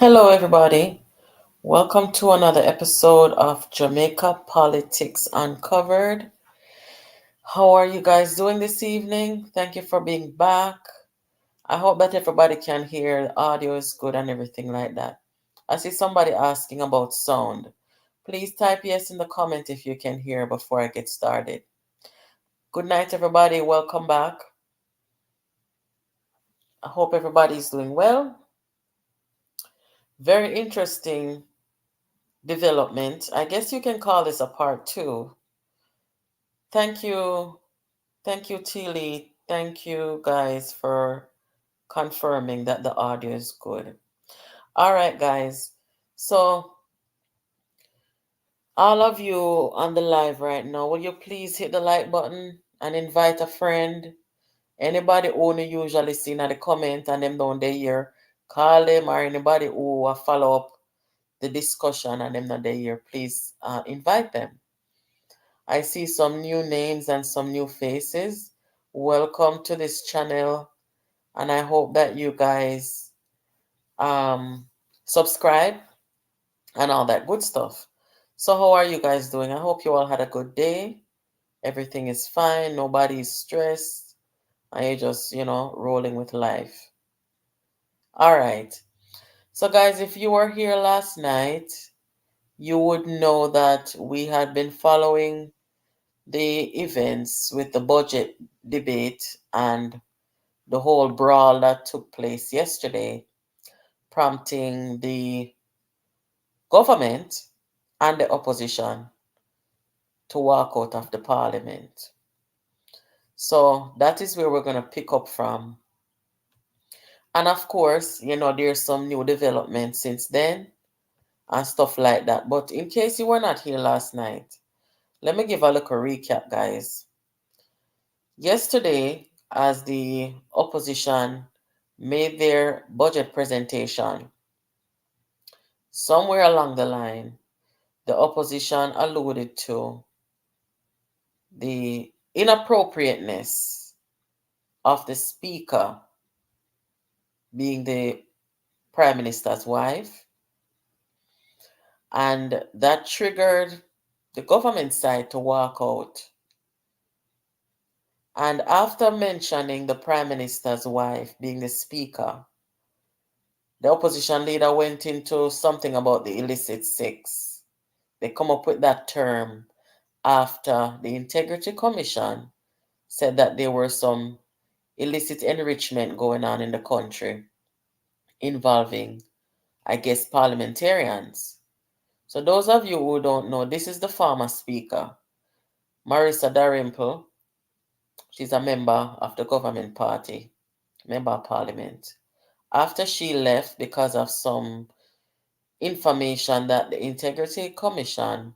Hello, everybody. Welcome to another episode of Jamaica Politics Uncovered. How are you guys doing this evening? Thank you for being back. I hope that everybody can hear, the audio is good and everything like that. I see somebody asking about sound. Please type yes in the comment if you can hear before I get started. Good night, everybody. Welcome back. I hope everybody's doing well. Very interesting development. I guess you can call this a part two. Thank you. Thank you, Tilly. Thank you, guys, for confirming that the audio is good. All right, guys. So, all of you on the live right now, will you please hit the like button and invite a friend? Anybody who only usually see in the comment and them down there here, call them, or anybody who follow up the discussion and them not there here, please invite them. I see some new names and some new faces. Welcome to this channel, and I hope that you guys um, subscribe and all that good stuff. So, how are you guys doing? I hope you all had a good day. Everything is fine. Nobody is stressed. And you're just, rolling with life. All right. So, guys, if you were here last night, you would know that we had been following the events with the budget debate and the whole brawl that took place yesterday, prompting the government and the opposition to walk out of the parliament. So that is where we're going to pick up from. And of course, there's some new developments since then and stuff like that. But in case you were not here last night, let me give a little recap, guys. Yesterday, as the opposition made their budget presentation, somewhere along the line, the opposition alluded to the inappropriateness of the speaker being the prime minister's wife, and that triggered the government side to walk out. And after mentioning the prime minister's wife being the speaker, the opposition leader went into something about the illicit sex. They come up with that term after the Integrity Commission said that there were some illicit enrichment going on in the country involving, I guess, parliamentarians. So those of you who don't know, this is the former speaker, Marissa Darimple. She's a member of the government party, member of parliament. After she left because of some information that the Integrity Commission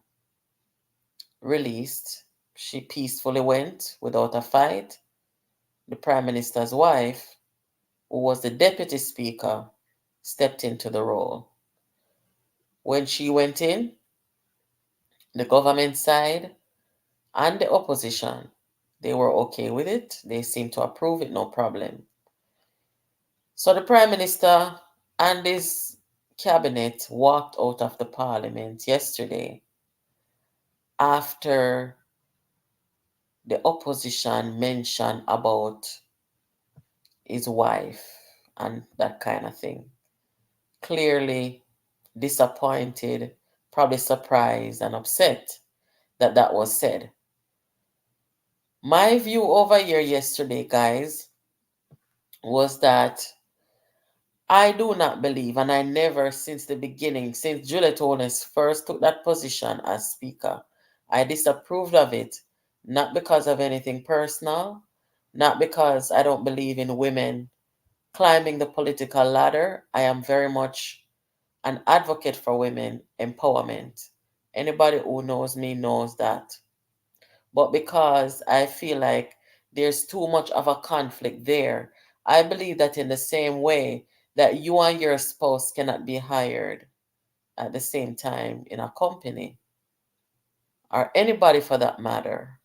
released, she peacefully went without a fight. The Prime Minister's wife, who was the deputy speaker, stepped into the role. When she went in, the government side and the opposition, they were okay with it. They seemed to approve it, no problem. So the Prime Minister and his cabinet walked out of the parliament yesterday after the opposition mentioned about his wife and that kind of thing. Clearly disappointed, probably surprised and upset that that was said. My view over here yesterday, guys, was that I do not believe, and I never since the beginning, since Juliet Holness first took that position as speaker, I disapproved of it, not because of anything personal, not because I don't believe in women climbing the political ladder. I am very much an advocate for women empowerment. Anybody who knows me knows that. But because I feel like there's too much of a conflict there, I believe that in the same way that you and your spouse cannot be hired at the same time in a company, or anybody for that matter,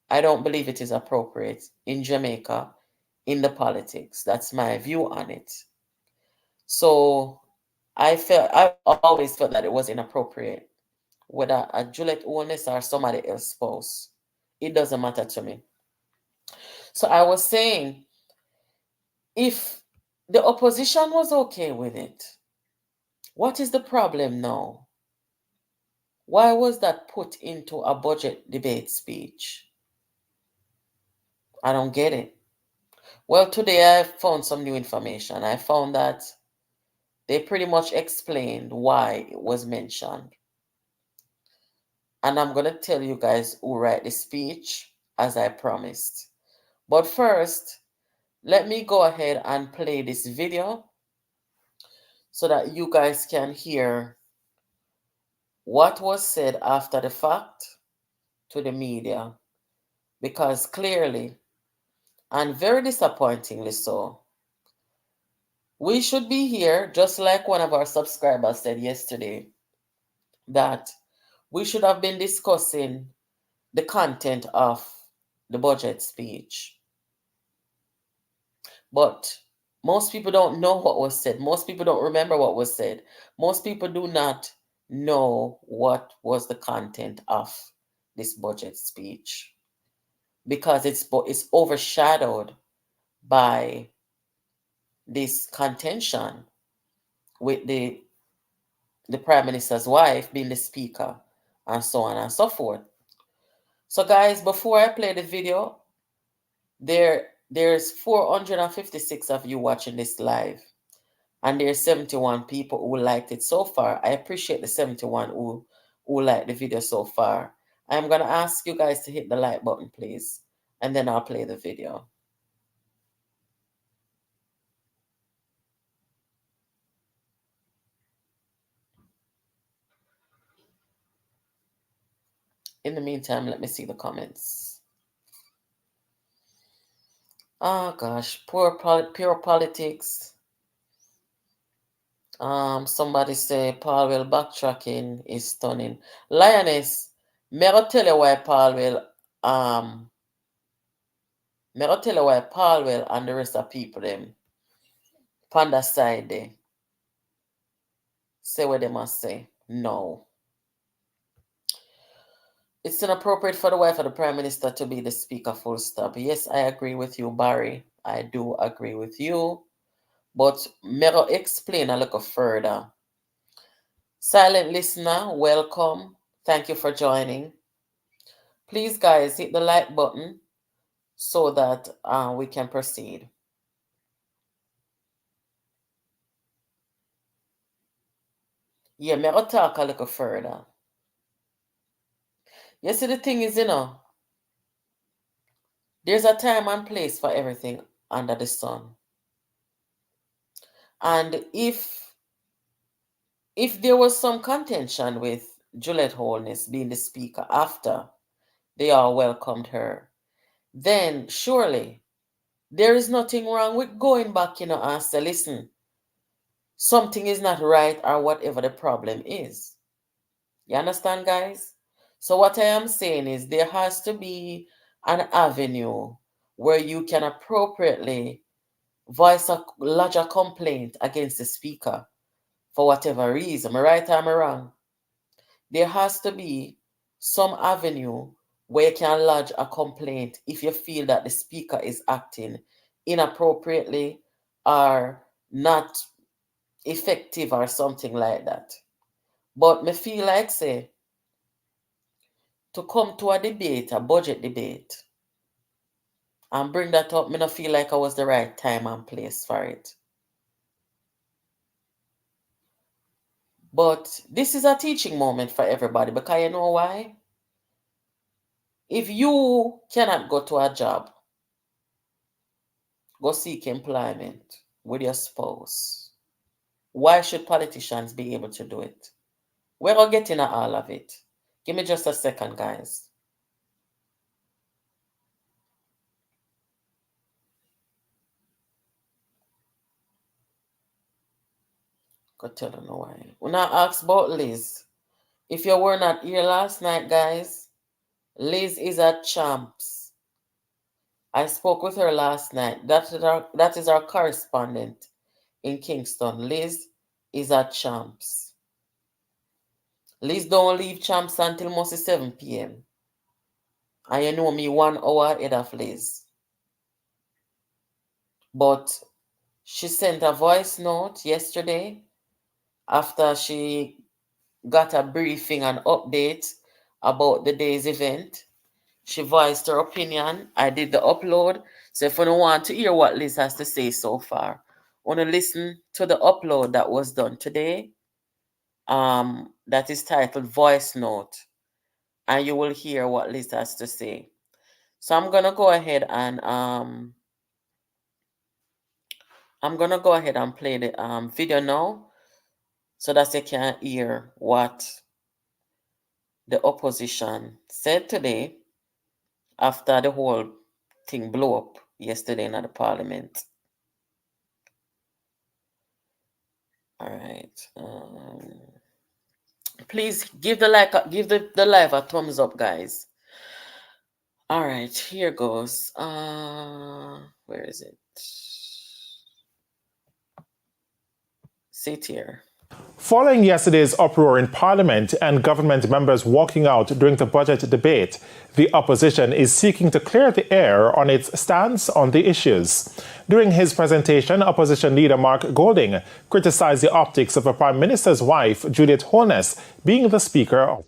I don't believe it is appropriate in Jamaica in the politics. That's my view on it. So I've always felt that it was inappropriate, whether a Juliet Holness or somebody else spouse. It doesn't matter to me. So I was saying, if the opposition was okay with it, what is the problem now? Why was that put into a budget debate speech? I don't get it. Well, today I found some new information. I found that they pretty much explained why it was mentioned. And I'm going to tell you guys who write the speech as I promised. But first, let me go ahead and play this video so that you guys can hear what was said after the fact to the media. Because clearly, and very disappointingly so, we should be here, just like one of our subscribers said yesterday, that we should have been discussing the content of the budget speech. But most people don't know what was said. Most people don't remember what was said. Most people do not know what was the content of this budget speech because it's overshadowed by this contention with the prime minister's wife being the speaker and so on and so forth. So guys, before I play the video, there's 456 of you watching this live, and there's 71 people who liked it so far. I appreciate the 71 who liked the video so far. I'm gonna ask you guys to hit the like button, please, and then I'll play the video. In the meantime, let me see the comments. Oh gosh, pure politics. Somebody say Paul will backtracking is stunning. Lioness, me go tell you why Paul will me go tell you why Paul will and the rest of people them panda side there. Say what they must say. No. It's inappropriate for the wife of the Prime Minister to be the speaker, full stop. Yes, I agree with you, Barry. I do agree with you. But me go explain a little further. Silent listener, welcome. Thank you for joining. Please, guys, hit the like button so that we can proceed. Yeah, me go talk a little further. You see, the thing is, there's a time and place for everything under the sun. And if there was some contention with Juliet Holness being the speaker after they all welcomed her, then surely there is nothing wrong with going back, and say, listen, something is not right or whatever the problem is. You understand, guys? So what I am saying is there has to be an avenue where you can appropriately lodge a complaint against the speaker for whatever reason. Am I right or am I wrong? There has to be some avenue where you can lodge a complaint if you feel that the speaker is acting inappropriately or not effective or something like that. But me feel like say to come to a debate, a budget debate, and bring that up, me not feel like I was the right time and place for it. But this is a teaching moment for everybody because you know why? If you cannot go to a job, go seek employment with your spouse, why should politicians be able to do it? We're going to get into all of it. Give me just a second, guys. Go tell her no why. When I asked about Liz, if you were not here last night, guys, Liz is a champs. I spoke with her last night. That is our correspondent in Kingston. Liz is at Champs. Liz don't leave Champs until mostly 7 p.m. And you know me 1 hour ahead of Liz. But she sent a voice note yesterday after she got a briefing and update about the day's event. She voiced her opinion. I did the upload. So if you don't want to hear what Liz has to say so far, want to listen to the upload that was done today. That is titled Voice Note, and you will hear what Liz has to say. So I'm gonna go ahead and play the video now, so that you can hear what the opposition said today after the whole thing blew up yesterday in the parliament. All right. Please give the live a thumbs up, guys. All right, here goes. Where is it? Sit here. Following yesterday's uproar in Parliament and government members walking out during the budget debate, the opposition is seeking to clear the air on its stance on the issues. During his presentation, opposition leader Mark Golding criticized the optics of the Prime Minister's wife, Juliet Holness, being the Speaker of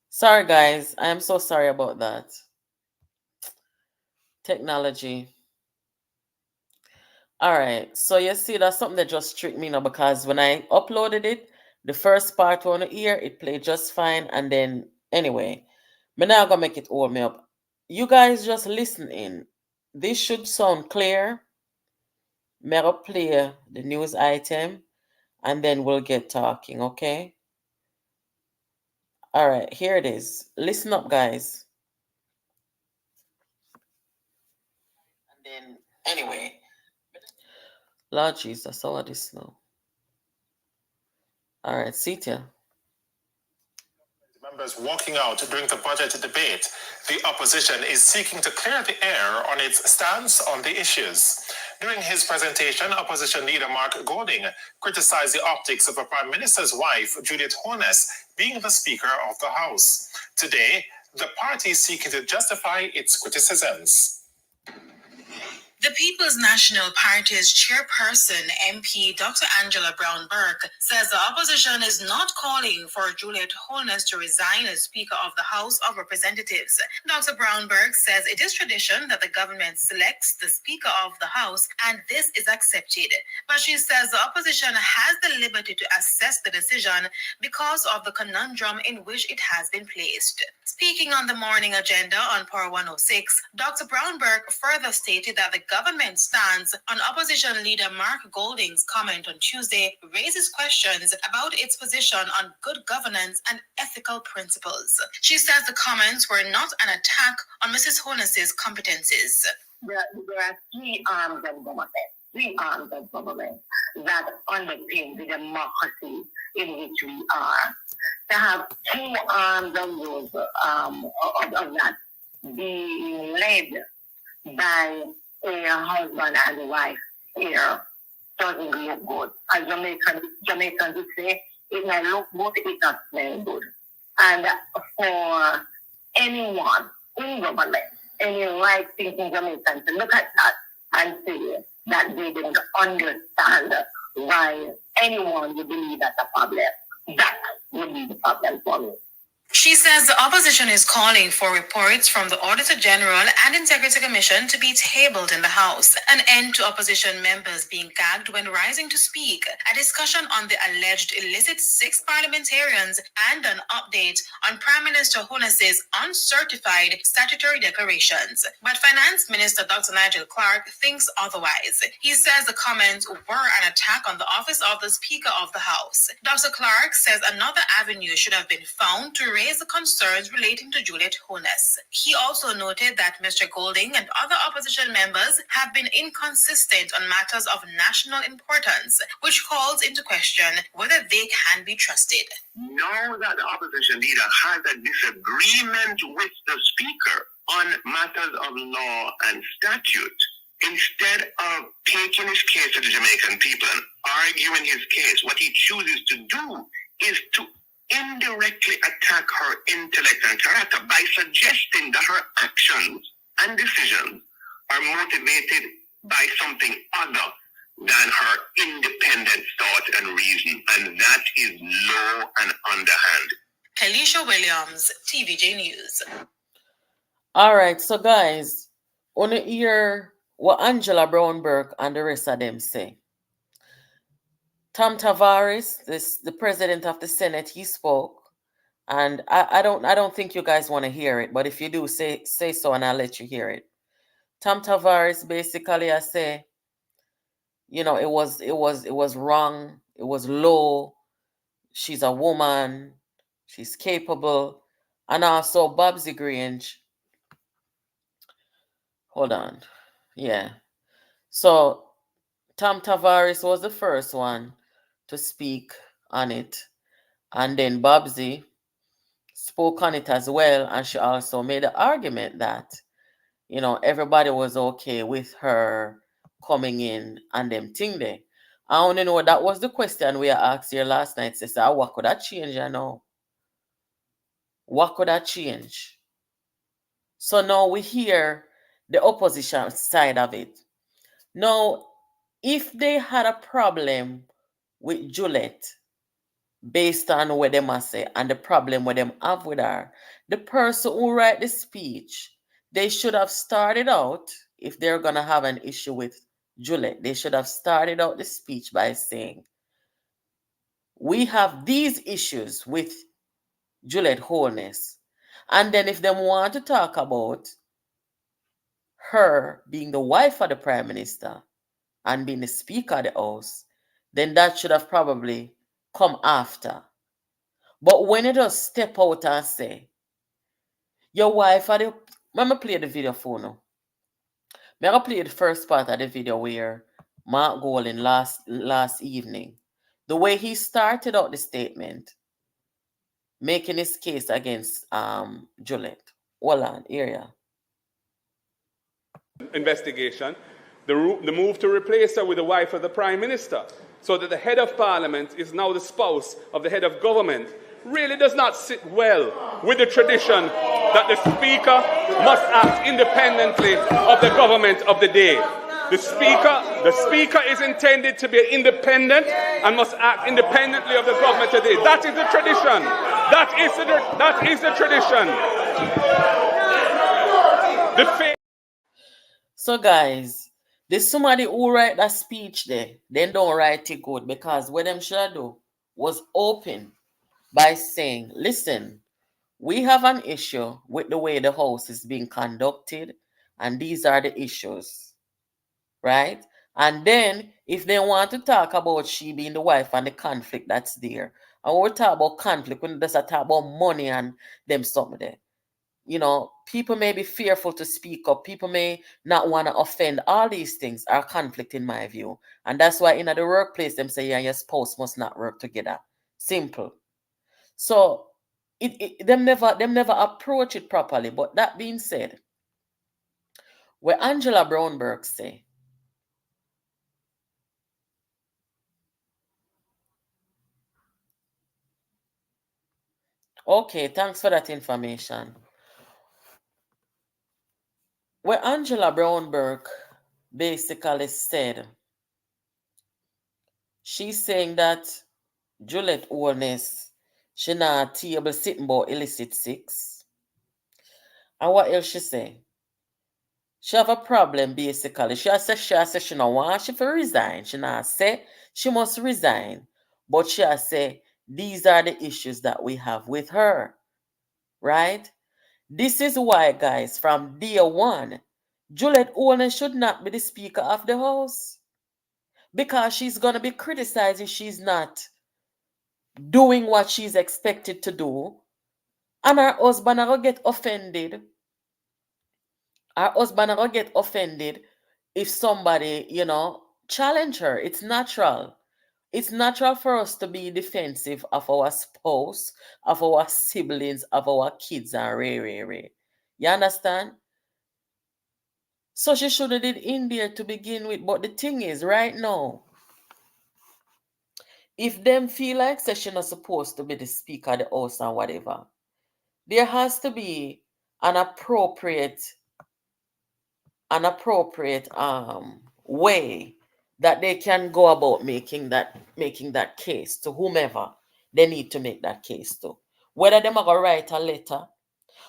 Sorry, guys. I am so sorry about that. Technology. All right. So you see, that's something that just tricked me now, because when I uploaded it, the first part on the ear, it played just fine. And then, anyway, but now I'm going to make it all me up. You guys just listen in. This should sound clear. May I play the news item, and then we'll get talking, okay? All right, here it is. Listen up, guys. And then, anyway, Lord Jesus, how are this now? All right, sit here. Members walking out during the budget debate, the opposition is seeking to clear the air on its stance on the issues. During his presentation, opposition leader Mark Golding criticized the optics of the Prime Minister's wife, Juliet Holness, being the Speaker of the House. Today, the party is seeking to justify its criticisms. The People's National Party's chairperson, MP Dr. Angela Brown-Burke, says the opposition is not calling for Juliet Holness to resign as Speaker of the House of Representatives. Dr. Brown-Burke says it is tradition that the government selects the Speaker of the House, and this is accepted. But she says the opposition has the liberty to assess the decision because of the conundrum in which it has been placed. Speaking on the morning agenda on Power 106, Dr. Brown-Burke further stated that the government stance on opposition leader Mark Golding's comment on Tuesday raises questions about its position on good governance and ethical principles. She says the comments were not an attack on Mrs. Holness's competencies. There are three arms of government that underpin the democracy in which we are. To have two arms of those of that being led by a husband and wife here doesn't look good. As Jamaicans would say, it may look good, it not smell good. And for anyone in government, any right-thinking Jamaican to look at that and say that they didn't understand why anyone would believe that's a problem, that would be the problem for me. She says the opposition is calling for reports from the Auditor General and Integrity Commission to be tabled in the House, an end to opposition members being gagged when rising to speak, a discussion on the alleged illicit 6 parliamentarians, and an update on Prime Minister Holness's uncertified statutory declarations. But Finance Minister Dr. Nigel Clark thinks otherwise. He says the comments were an attack on the office of the Speaker of the House. Dr. Clark says another avenue should have been found to raised concerns relating to Juliet Holness. He also noted that Mr. Golding and other opposition members have been inconsistent on matters of national importance, which calls into question whether they can be trusted. Now that the opposition leader has a disagreement with the speaker on matters of law and statute, instead of taking his case to the Jamaican people and arguing his case, what he chooses to do is to indirectly attack her intellect and character by suggesting that her actions and decisions are motivated by something other than her independent thought and reason, and that is low and underhand. Kalisha Williams, TVJ News. All right, so guys, on the hear what Angela Brown Burke and the rest of them say. Tom Tavares, the president of the Senate, he spoke, and I don't think you guys want to hear it, but if you do, say so, and I'll let you hear it. Tom Tavares basically I say, you know, it was wrong, it was low. She's a woman, she's capable, and also Babsy Grange. Hold on, yeah. So Tom Tavares was the first one to speak on it, and then Babsy spoke on it as well, and she also made the argument that, you know, everybody was okay with her coming in and them thing there. I want to know, that was the question we asked here last night, sister. What could that change, you know? What could that change? So now we hear the opposition side of it. Now, if they had a problem with Juliet, based on what they must say and the problem what them have with her, the person who write the speech, they should have started out, if they're gonna have an issue with Juliet, they should have started out the speech by saying, we have these issues with Juliet Holness. And then if they want to talk about her being the wife of the prime minister and being the speaker of the house, then that should have probably come after. But when it does step out and say, your wife are the... Let me play the video for now. I'm going to play the first part of the video where Mark Golding last evening, the way he started out the statement, making his case against Juliet. Hold on, here. Investigation, the move to replace her with the wife of the Prime Minister, so that the head of Parliament is now the spouse of the head of government, really does not sit well with the tradition that the Speaker must act independently of the government of the day. The Speaker is intended to be independent and must act independently of the government today. That is the tradition. That is the tradition. So guys, there's somebody who write that speech there. They don't write it good, because what them should do was open by saying, listen, we have an issue with the way the house is being conducted, and these are the issues, right? And then if they want to talk about she being the wife and the conflict that's there, and when we talk about conflict, when there's a talk about money and them something there, you know, people may be fearful to speak up. People may not want to offend. All these things are conflict in my view. And that's why in the workplace, them say, yeah, your spouse must not work together. Simple. So them never approach it properly. But that being said, where Angela Brown Burke say, okay, thanks for that information. Where Angela Brown Burke basically said, she's saying that Juliet Holness, she not table sitting about illicit sex. And what else she say? She have a problem basically. She say she no want she for resign. She not say she must resign. But she has say these are the issues that we have with her. Right? This is why, guys, from day one, Juliet Holness should not be the Speaker of the House. Because she's going to be criticizing she's not doing what she's expected to do. And her husband are gonna get offended. Her husband are gonna get offended if somebody, challenge her. It's natural. It's natural for us to be defensive of our spouse, of our siblings, of our kids, and ray. You understand? So she should have did in there to begin with. But the thing is, right now, if them feel like say she not supposed to be the speaker of the house and whatever, there has to be an appropriate way that they can go about making that case to whomever they need to make that case to. Whether them are gonna write a letter,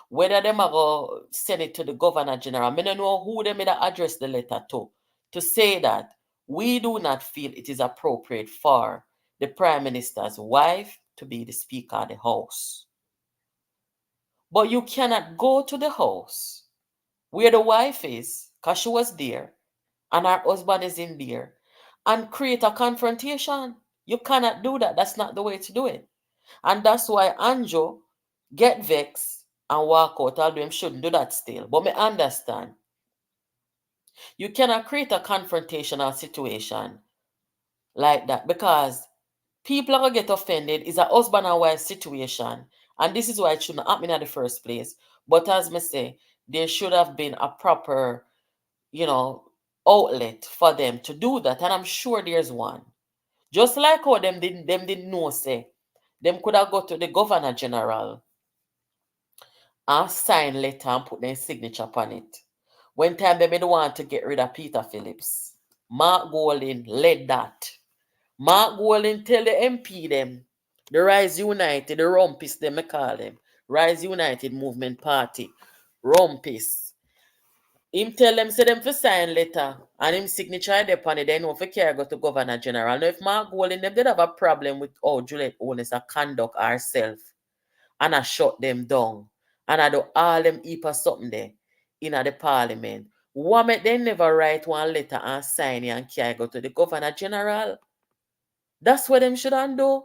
whether them are gonna send it to the governor general. I don't know who they may address the letter to say that we do not feel it is appropriate for the prime minister's wife to be the speaker of the house. But you cannot go to the house where the wife is, because she was there, and her husband is in there, and create a confrontation. You cannot do that. That's not the way to do it. And that's why Anjo get vexed and walk out, although him shouldn't do that still. But me understand. You cannot create a confrontational situation like that because people are going to get offended. It's a husband and wife situation. And this is why it shouldn't happen in the first place. But as me say, there should have been a proper, outlet for them to do that. And I'm sure there's one. Just like how them didn't know, say, them could have got to the governor general and sign letter and put their signature upon it. When time they don't want to get rid of Peter Phillips, Mark Golding led that. Mark Golding tell the MP them, the Rise United, the Rumpis them I call them, Rise United Movement Party, Rumpis. Him tell them say them for sign letter and him signature there upon it, they know if care go to Governor General. Now if Mark Golding them did have a problem with Juliet Holness a conduct herself and I shut them down and I do all them heap of something there in the parliament. Why make they never write one letter and sign it and carry go to the Governor General? That's what them should do.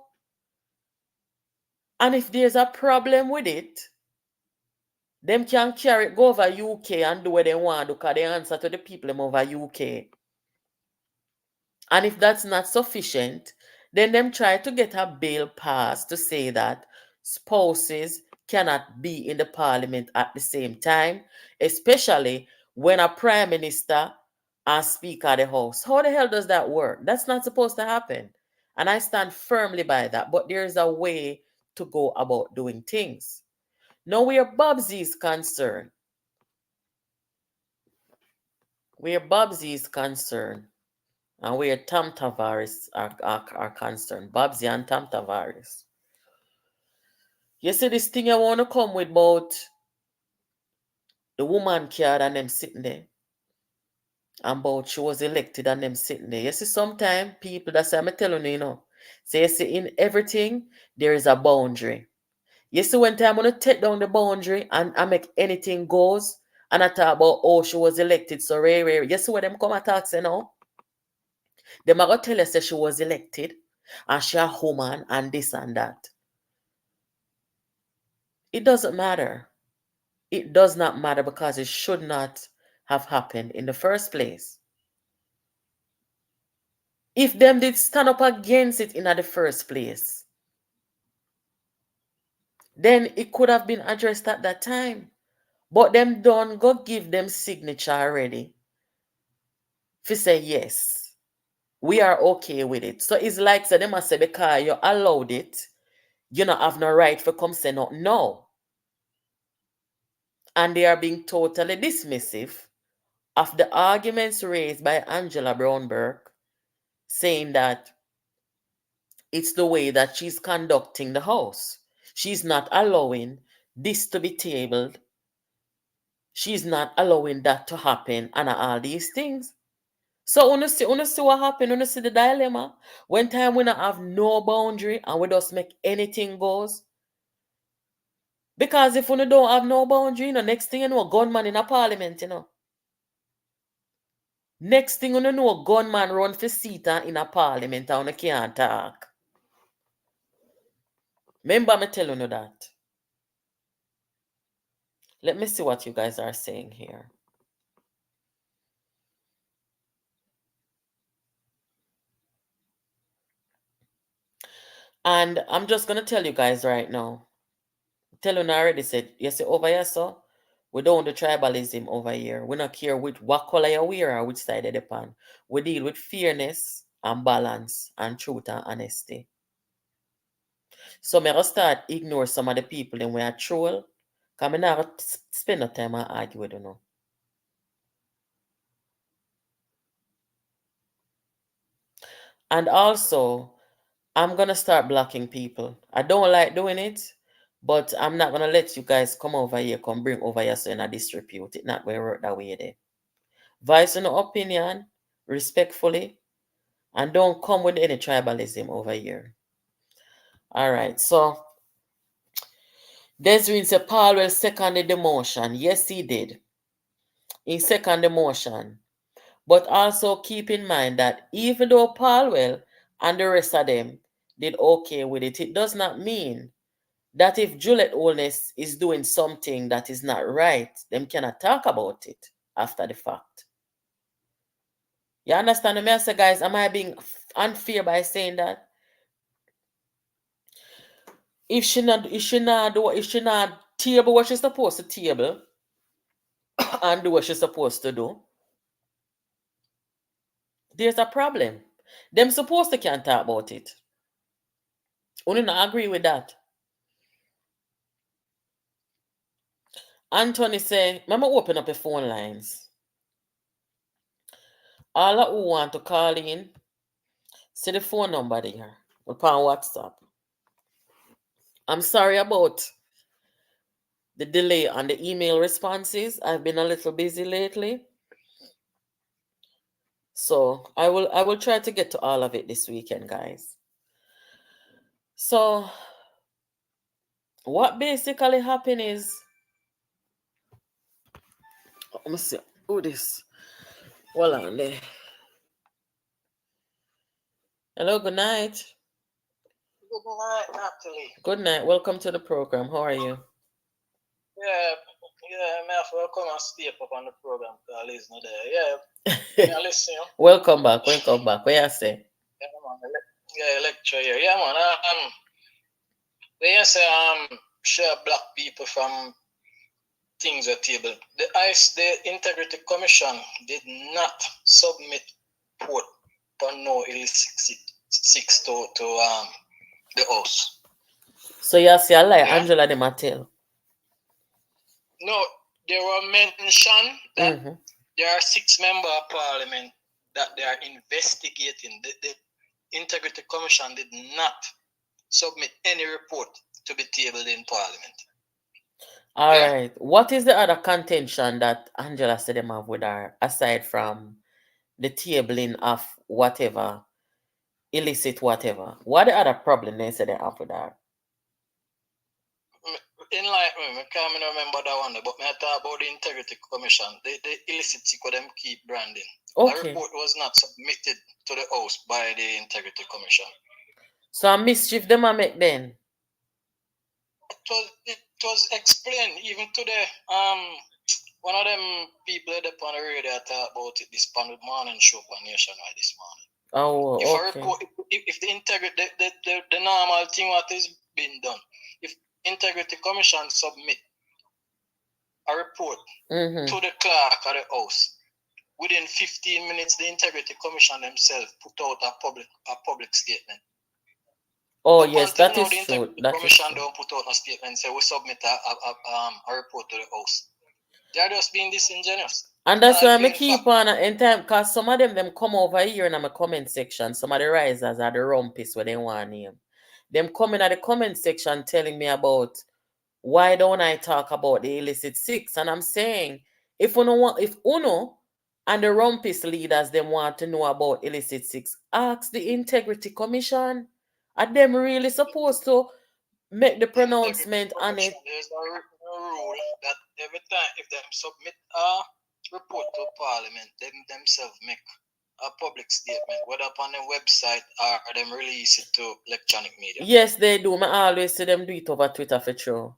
And if there's a problem with it, them can carry it go over UK and do what they want because they answer to the people them over UK. And if that's not sufficient, then them try to get a bill passed to say that spouses cannot be in the parliament at the same time, especially when a prime minister and speaker of the house. How the hell does that work? That's not supposed to happen. And I stand firmly by that. But there's a way to go about doing things. Now, where Babsy is concerned, and where Tam Tavares are concerned, Babsy and Tam Tavares. You see this thing I want to come with about the woman card and them sitting there. And about she was elected and them sitting there. You see, sometimes people, that's what I'm telling you, So you see, in everything, there is a boundary. You see, when time I'm going to take down the boundary and I make anything goes, and I talk about, she was elected, so rare. You see what them come attack say now? Them are going to tell us that she was elected, and she a woman, and this and that. It doesn't matter. It does not matter because it should not have happened in the first place. If them did stand up against it in the first place, then it could have been addressed at that time. But them don't go give them signature already. If you say yes, we are okay with it. So it's like so they must say because you allowed it, you don't have no right for come say no. No. And they are being totally dismissive of the arguments raised by Angela Brownberg, saying that it's the way that she's conducting the house. She's not allowing this to be tabled. She's not allowing that to happen and all these things. So when you see what happened, when you see the dilemma, when time we don't have no boundary and we just make anything goes. Because if we don't have no boundary, next thing you know, a gunman in a parliament, Next thing you know, a gunman run for seat in a parliament and you can't talk. Remember me telling you that. Let me see what you guys are saying here. And I'm just gonna tell you guys right now. Tell you already said, you see over here, so we don't do tribalism over here. We don't care what color you wear or which side they depend. We deal with fairness and balance and truth and honesty. So me gonna start ignore some of the people and we are troll. Cause me not spend no time and argue with you. And also, I'm gonna start blocking people. I don't like doing it, but I'm not gonna let you guys come over here, come bring over here so you not disrepute it. Not going to work that way there. Voice an opinion respectfully and don't come with any tribalism over here. Alright, so Desiree said Paul will seconded the motion. Yes, he did. He seconded the motion. But also keep in mind that even though Paul and the rest of them did okay with it, it does not mean that if Juliet Holness is doing something that is not right, them cannot talk about it after the fact. You understand me? I say, guys, am I being unfair by saying that? If she not table what she's supposed to table and do what she's supposed to do, there's a problem. Them supposed to can't talk about it. Only not agree with that. Anthony say, Mama open up the phone lines. All who want to call in, see the phone number there upon WhatsApp. I'm sorry about the delay on the email responses. I've been a little busy lately. So I will try to get to all of it this weekend, guys. So what basically happened is, let me see. Who this? Hold on there. Hello, good night. Good night, Natalie. Good night. Welcome to the program. How are you? Yeah, may I welcome and stay up on the program because Liz not there. Yeah, listen. Welcome back. Where you say? Yeah, man. Lecture here. Yeah, man. When you say share black people from things at table, the Integrity Commission did not submit report for no illicit six to the house. So you see a lie, Yeah. Angela de Mattel. No, there were mentioned that there are 6 members of parliament that they are investigating. The Integrity Commission did not submit any report to be tabled in parliament. All right. What is the other contention that Angela said them have with her, aside from the tabling of whatever, illicit whatever? What the other problem they said they have with her? Enlighten me, I can't remember that one, but I talk about the Integrity Commission. The illicit secret them keep branding. Okay. The report was not submitted to the House by the Integrity Commission. So a mischief them a make then? It was explained even today. One of them people up on the radio talk about it this morning show on Nationwide this morning. Oh, if okay. A report, if the integrity, the normal thing what is being done, if Integrity Commission submit a report to the clerk of the House, within 15 minutes, the Integrity Commission themselves put out a public statement. Oh, Up yes, until that now, is the true. Integrity That Commission is true. don't put out a statement say we submit a report to the House. They are just being disingenuous. And that's why I keep on in time, because some of them come over here in my comment section. Some of the risers are the rumpies where they want name. Them coming at the comment section telling me about why don't I talk about the illicit six? And I'm saying, if Uno and the rumpus leaders them want to know about illicit six, ask the Integrity Commission. Are them really supposed to make the pronouncement on it? There's a rule that every time if they submit a report to Parliament, they themselves make a public statement, whether upon the website or them release it to electronic media. Yes, they do. I always see them do it over Twitter for sure.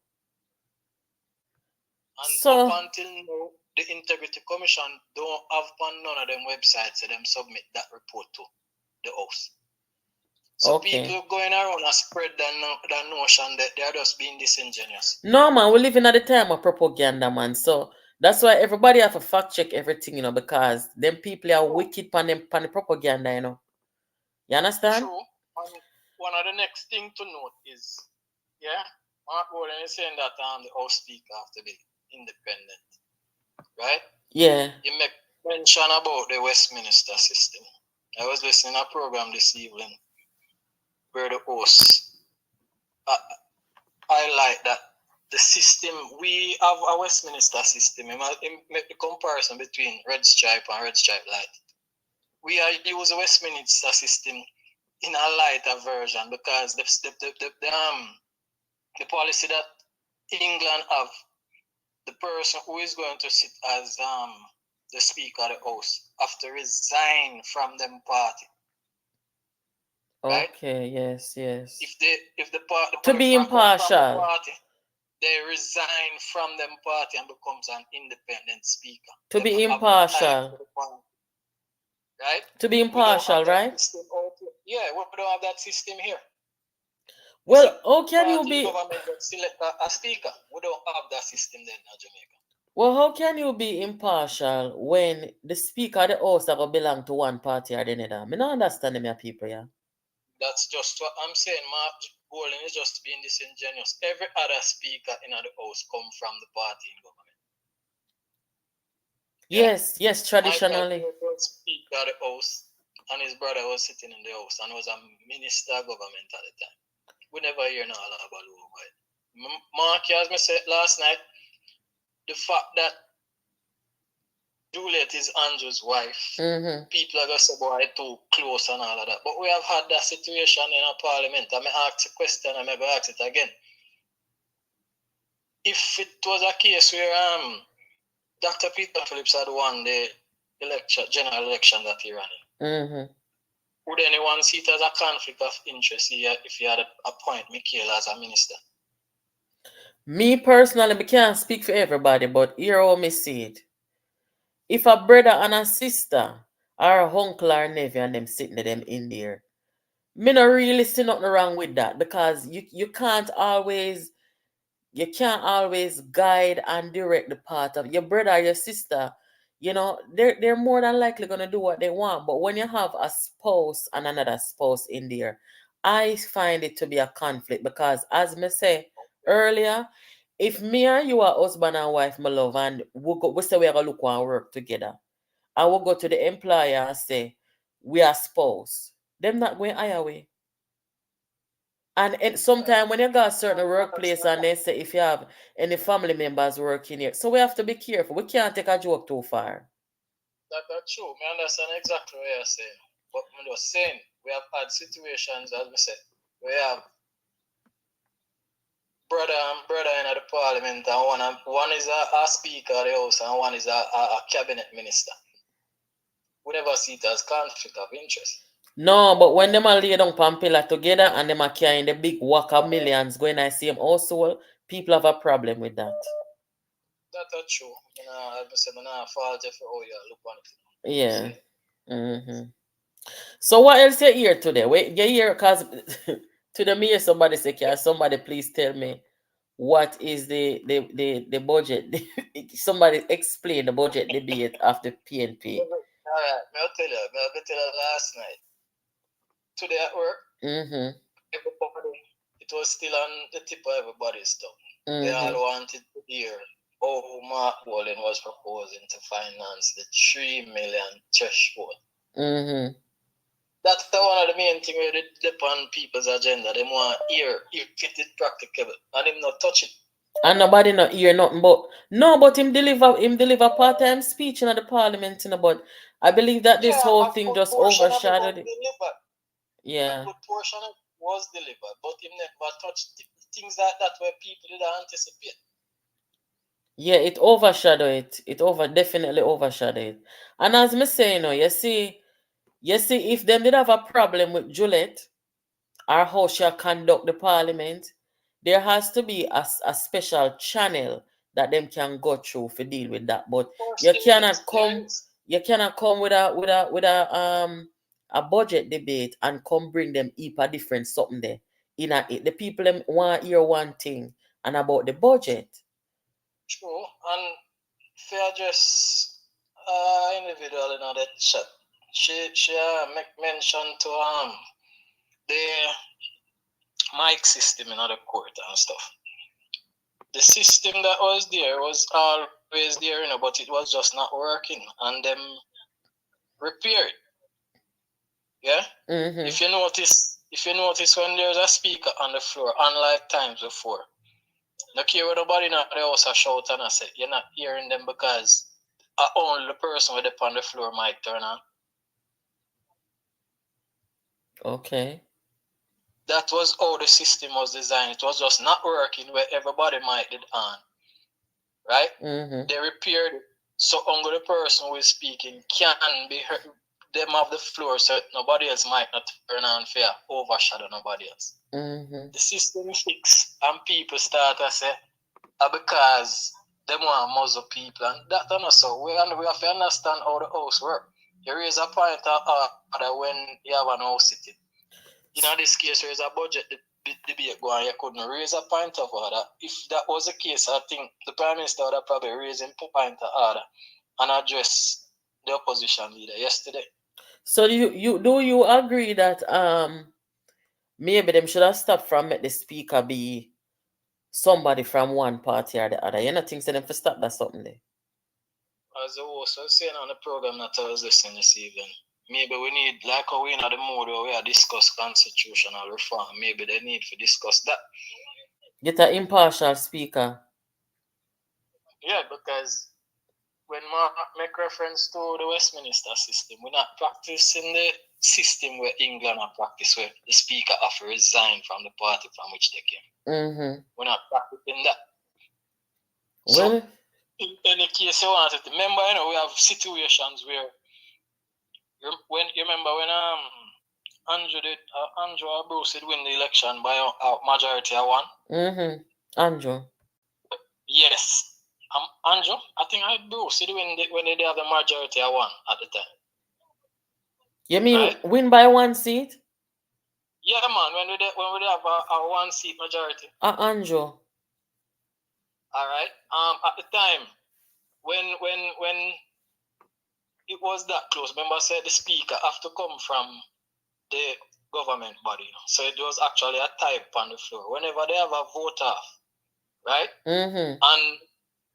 And So, up until now, the Integrity Commission don't have on none of them websites so them submit that report to the House. So okay. people going around and spread that notion that they are just being disingenuous. No, man, we're living at the time of propaganda, man. So that's why everybody have to fact check everything, because them people are wicked pan the propaganda, You understand? True. And one of the next thing to note is, yeah, Mark Warren is saying that the House Speaker have to be independent, right? Yeah. He make mention about the Westminster system. I was listening to a program this evening where the host highlight that the system, we have a Westminster system. He make the comparison between red stripe and red stripe light. We are use the Westminster system in a lighter version because the policy that England have, the person who is going to sit as the Speaker of the House have to resign from them party. Right? Okay, yes. If the party To be impartial. party, they resign from them party and becomes an independent speaker. To be impartial. Right? To be impartial, right? Yeah, we don't have that system here. Well, how can you be government select a speaker? We don't have that system then in Jamaica. Well, how can you be impartial when the speaker of the house are going to belong to one party or the other? I don't understand them, people, yeah. That's just what I'm saying. Mark Golden is just being disingenuous. Every other speaker in the house come from the party in government. Yes, traditionally. My was speaker of the house, and his brother was sitting in the house and was a minister of government at the time. We never hear no about it. Mark, as I said last night, the fact that Juliet is Andrew's wife, people are going to say, boy, too close and all of that. But we have had that situation in our parliament. I may ask the question, I may ask it again. If it was a case where Dr. Peter Phillips had won the general election that he ran in, would anyone see it as a conflict of interest if he had appointed Michael as a minister? Me personally, I can't speak for everybody, but here how me see it. If a brother and a sister or a uncle or nephew and them sitting them in there, me not really see nothing wrong with that because you can't always guide and direct the path of your brother or your sister. They're more than likely gonna do what they want. But when you have a spouse and another spouse in there, I find it to be a conflict because as me say earlier, if me and you are husband and wife, my love, and we say we're gonna look and work together, I will go to the employer and say we are spouse. Them not going higher way. And sometimes when you got a certain workplace and they say if you have any family members working here, so we have to be careful. We can't take a joke too far. That's true. I understand exactly what you're saying. But I'm just saying we have had situations, as we said, we have brother in the parliament, and one is a speaker of the house and one is a cabinet minister. We never see it as conflict of interest. No, but when them are lay down pillar together and them are carrying the big whack of millions going to see them household, people have a problem with that. That's true. I say I fault you for how you look on it. Yeah. So what else you hear today? Wait, you hear because to the me somebody say, can somebody please tell me what is the budget? Somebody explain the budget debate of the PNP. Alright, I'll tell you last night. Today at work, everybody, it was still on the tip of everybody's tongue. They all wanted to hear how Mark Wallen was proposing to finance the 3 million threshold. That's one of the main things where they dip on people's agenda. They want to hear if it is practicable, and him not touch it. And nobody not hear nothing but him deliver part-time speech in the parliament, but I believe that this whole thing just overshadowed it. Yeah. A good portion of it was delivered, but him never touched things like that where people didn't anticipate. Yeah, it overshadowed it. Definitely overshadowed it. And as me say, you see, if them did have a problem with Juliet or how she conduct the parliament, there has to be a special channel that them can go through to deal with that. But Of course, you there cannot is. There come is. you cannot come with a budget debate and come bring them heap a different something there. The people them want hear one thing and about the budget. True. And fair just individual in that chat. She make mention to the mic system in other court and stuff. The system that was there was always there, but it was just not working, and them repaired. Yeah. Mm-hmm. If you notice when there's a speaker on the floor, unlike times before, no care what nobody in the house a shout and I say, you're not hearing them because only the person with on the floor might turn on. Okay. That was how the system was designed. It was just not working where everybody might did on. Right? Mm-hmm. They repaired it. So only the person who is speaking can be heard. Them have the floor so nobody else might not turn on for overshadow nobody else. Mm-hmm. The system fix and people start to say because they want muzzle people and that don't know so we have to understand how the house work. You raise a point of order when you have an house sitting. In this case, there is a budget debate going. You couldn't raise a point of order. If that was the case, I think the Prime Minister would have probably raised a point of order and address the opposition leader yesterday. So do you agree that maybe them should have stopped from make the speaker be somebody from one party or the other? You know things them for stop that something there. As the host was saying on the program that I was listening this evening, maybe we need, like how we in the mood where we are discuss constitutional reform, maybe they need to discuss that. Get an impartial speaker. Yeah, because when I make reference to the Westminster system, we're not practicing the system where England are practice where the speaker have to resign from the party from which they came. Mm-hmm. We're not practicing that. Well, So in any case you want to remember, we have situations where you remember when Andrew or Bruce did win the election by a majority of one. mm-hmm. Andrew. Yes. Andrew, I think Bruce did win when they have the majority of one at the time. You mean right? Win by one seat? Yeah, man. When we have a one seat majority. Andrew. All right. At the time, when it was that close, remember I said the speaker have to come from the government body. So it was actually a type on the floor. Whenever they have a vote off, right? Mm-hmm. And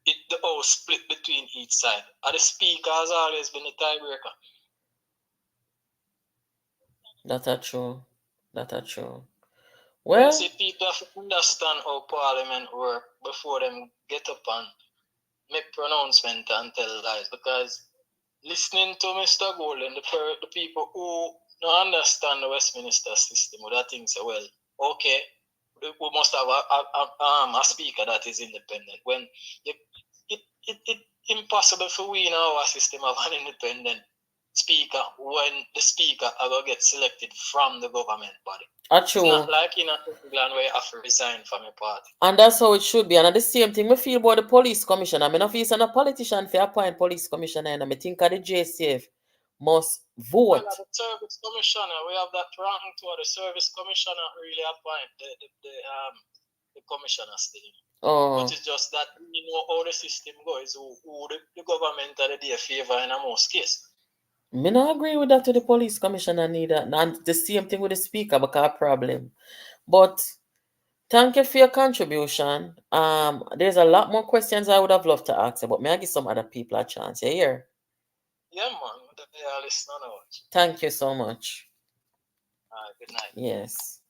the house split between each side. And the speaker has always been the tiebreaker. That's true. That's true. Well, you see, people have to understand how Parliament work before them get up and make pronouncement and tell lies. Because listening to Mr. Golden, the people who don't understand the Westminster system, would think say, well, okay, we must have a speaker that is independent. When it's impossible for we in our system have an independent speaker when the speaker ever get selected from the government body. It's not like in England where you have to resign from your party. And that's how it should be. And the same thing we feel about the police commissioner. I mean, if he's a politician for appoint police commissioner, and I think of the JCF must vote. Well, the service commissioner, we have that rank to the service commissioner really appoint the commissioner still. Oh. But it's just that we know how the system goes, who the government are the favor in most cases. Me not agree with that to the police commissioner neither. And the same thing with the speaker because problem. But thank you for your contribution. There's a lot more questions I would have loved to ask you, but may I give some other people a chance? You hear? Yeah, man. They are listening out. Thank you so much. Good night. Yes.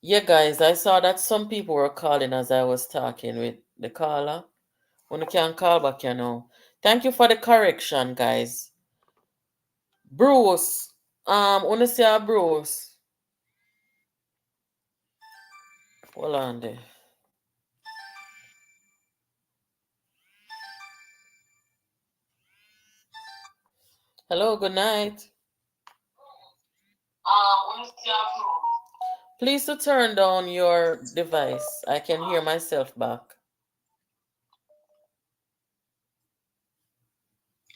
Yeah, guys, I saw that some people were calling as I was talking with the caller. When you can call back, Thank you for the correction, guys. Bruce. Wanna say Bruce. Hold on there. Hello, good night. Please to turn down your device. I can hear myself back.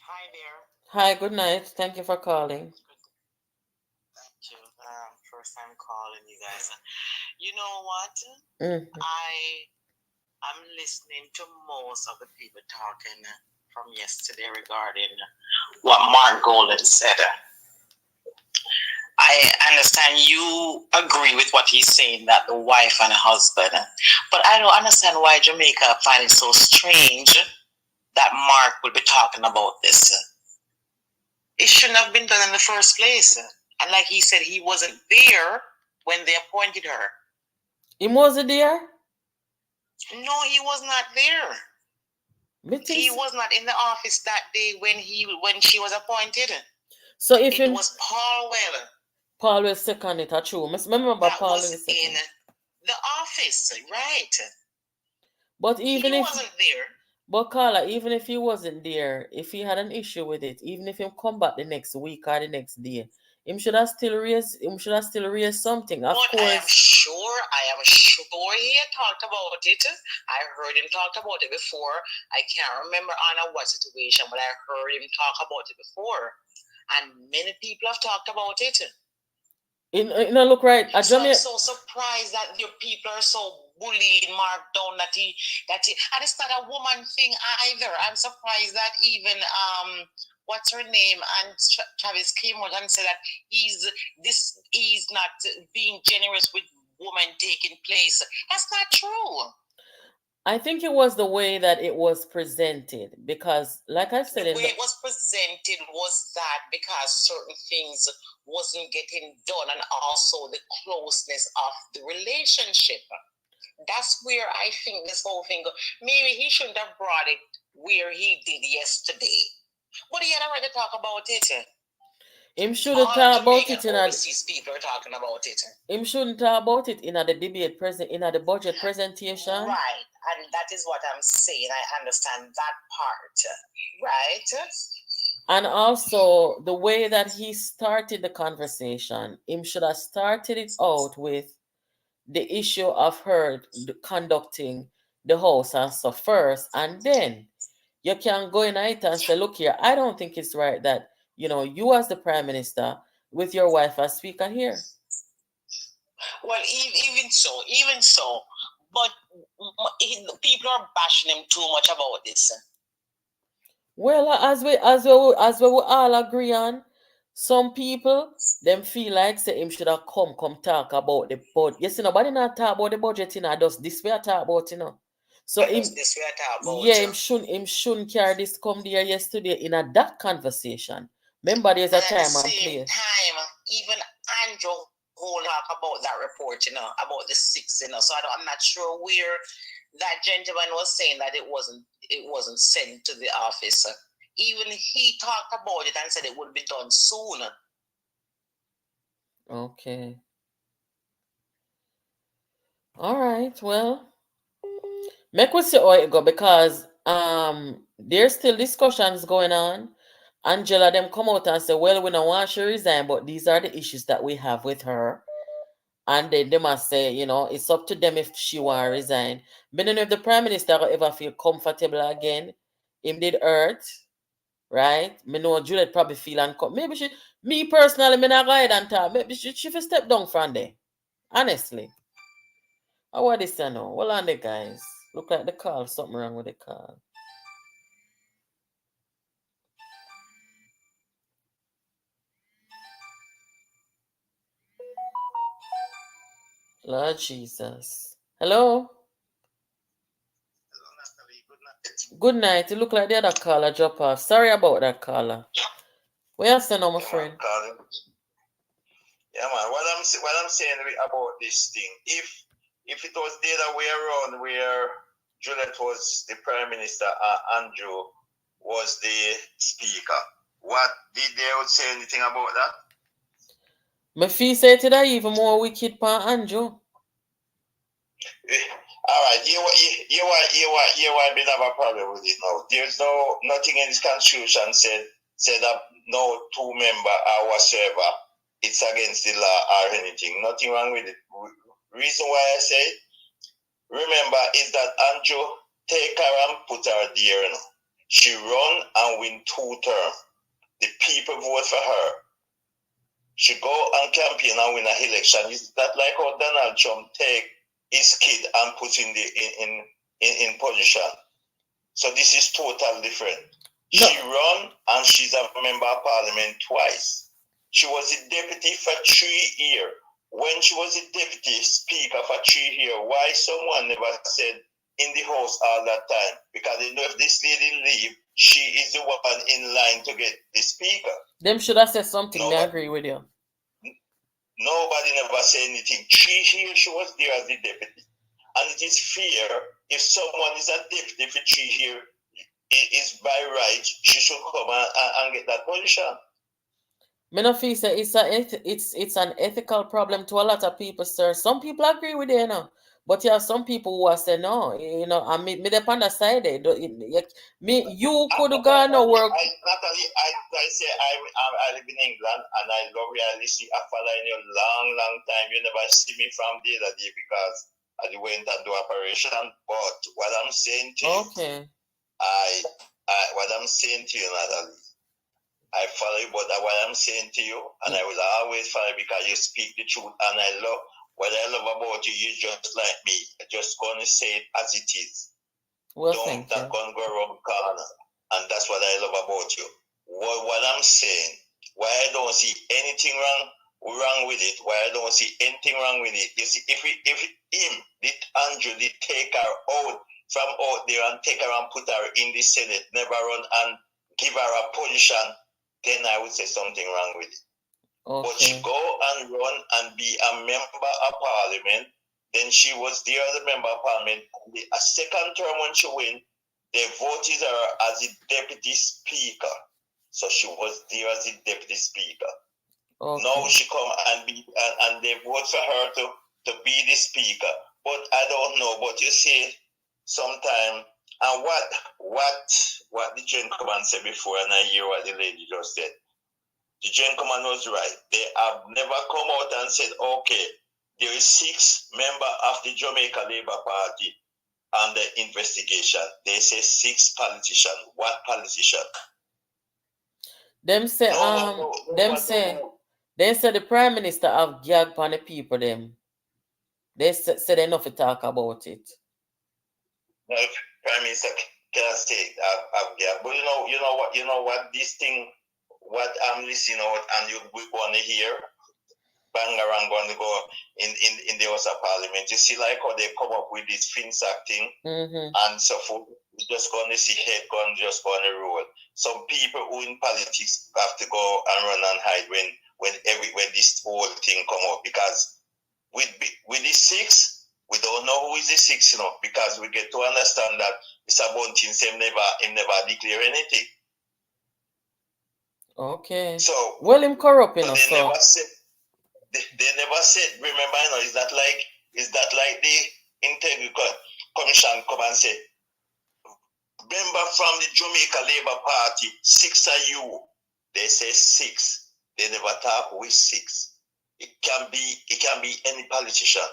Hi there. Hi, good night. Thank you for calling. Thank you. First time calling you guys. You know what? Mhm. I'm listening to most of the people talking from yesterday regarding what Mark Golden said. I understand you agree with what he's saying, that the wife and the husband, but I don't understand why Jamaica find it so strange that Mark will be talking about this. It shouldn't have been done in the first place. And like he said, he wasn't there when they appointed her. He wasn't there? No, he was not there. He was not in the office that day when she was appointed. So if it was Paul Weller. Paul will second it, true. Remember that Paul was will second. In the office, right? But even he if wasn't there. But Carla, even if he wasn't there, if he had an issue with it, even if him come back the next week or the next day, him should have still raised something. Of but course. I am sure he had talked about it. I heard him talk about it before. I can't remember on what situation, but I heard him talk about it before. And many people have talked about it. Look right. I'm so surprised that your people are so bullied Mark down that he and it's not a woman thing either. I'm surprised that even what's her name, and Travis came out and said that he's not being generous with women taking place. That's not true. I think it was the way that it was presented, because like I said, the way it was presented was that because certain things wasn't getting done, and also the closeness of the relationship. That's where I think this whole thing, maybe he shouldn't have brought it where he did yesterday. But he had a right to talk about it. Him shouldn't talk about it in overseas people are talking about it. Him shouldn't talk about it in the debate in the budget presentation. Right, and that is what I'm saying. I understand that part, right? And also the way that he started the conversation, him should have started it out with the issue of her conducting the house and stuff first, and then you can go in it and say, look here, I don't think it's right that you as the prime minister with your wife as speaker here. Well, even so, but people are bashing him too much about this. Well, as we all agree on, some people them feel like say him should have come talk about the budget. Yes, nobody not talk about the budget, just this way I talk about, So him, this way I talk about. Yeah, him shouldn't carry this come there yesterday in that conversation. Remember, there's a time and place. At the same time, even Andrew whole talk about that report, about the 6, So I'm not sure where that gentleman was saying that it wasn't sent to the office. Even he talked about it and said it would be done soon. Okay. All right. Well, make we see how it go, because there's still discussions going on. Angela them come out and say, well, we don't want she resign, but these are the issues that we have with her. And then they must say, it's up to them if she want to resign. But then if the prime minister will ever feel comfortable again, him did hurt, right? Me know Juliet probably feel uncomfortable. Maybe me personally, me not go ahead and talk. Maybe she will step down from there. Honestly. How are this now? Well on the guys. Look like the call. Something wrong with the call. Lord Jesus. Hello? Good night. It look like the other caller drop off. Sorry about that caller. Where you stand now, my friend? Yeah, man. What I'm saying about this thing, if it was the other way around, where Juliet was the prime minister, Andrew was the speaker, what did they would say anything about that? My fee said it even more wicked for Andrew. All right, you will have a problem with it now. There's nothing in this constitution said that no 2 member or whatsoever it's against the law or anything. Nothing wrong with it. Reason why I say remember is that Andrew take her and put her there. She run and win 2 terms. The people vote for her. She go and campaign and win an election. It's not like how Donald Trump take his kid and put in position. So this is totally different. No. She run and she's a member of parliament twice. She was the deputy for 3 years. When she was the deputy speaker for 3 years, why someone never said in the house all that time? Because they know if this lady leave, she is the one in line to get the speaker. Them should have said something. I agree with you. Nobody never said anything. 3 years she was there as the deputy. And it is fair if someone is a deputy for 3 years, it is by right, she should come and get that position. Me no feel say it's an ethical problem to a lot of people, sir. Some people agree with you, but you have some people who are say no, I me the on the side there. You could go no work. Natalie, I say I live in England and I love reality. I follow you long time. You never see me from the other day because I went and do operation. But what I'm saying to you, okay. What I'm saying to you, Natalie, I follow you, but what I'm saying to you, and I will always follow you because you speak the truth, and I love what I love about you. You just like me. Just gonna say it as it is. Well, Don't not gonna go around corner, and that's what I love about you. What I'm saying, why I don't see anything wrong with it, why I don't see anything wrong with it. You see, if him, did Andrew, did take her out from out there and take her and put her in the Senate, never run and give her a position, then I would say something wrong with it. Okay. But she go and run and be a member of parliament. Then she was there as a member of parliament. A second term when she win, they voted her as the deputy speaker. So she was there as the deputy speaker. Okay. Now she come and be and they vote for her to be the speaker. But I don't know. But you see, sometime and what the gentleman said before, and I hear what the lady just said. The gentleman was right. They have never come out and said, okay, there is 6 members of the Jamaica Labour Party under investigation. They say 6 politicians. What politician? Them say they say the Prime Minister have gag on the people them. They say they enough to talk about it. No, Prime Minister can't say have gag. But you know what this thing, what I'm listening out and we're going to hear Bangarang going to go in the House of Parliament. You see like how they come up with this FinSac thing and so forth. You're just going to see head gun just going to roll. Some people who in politics have to go and run and hide when this whole thing come up, because with the 6, we don't know who is the 6, because we get to understand that it's about things him never declare anything. Okay. So well, him corrupt, so they never said. Remember, is that like the Integrity Commission come and say, member from the Jamaica Labour Party, 6 are you. They say 6. They never talk with 6. It can be any politician.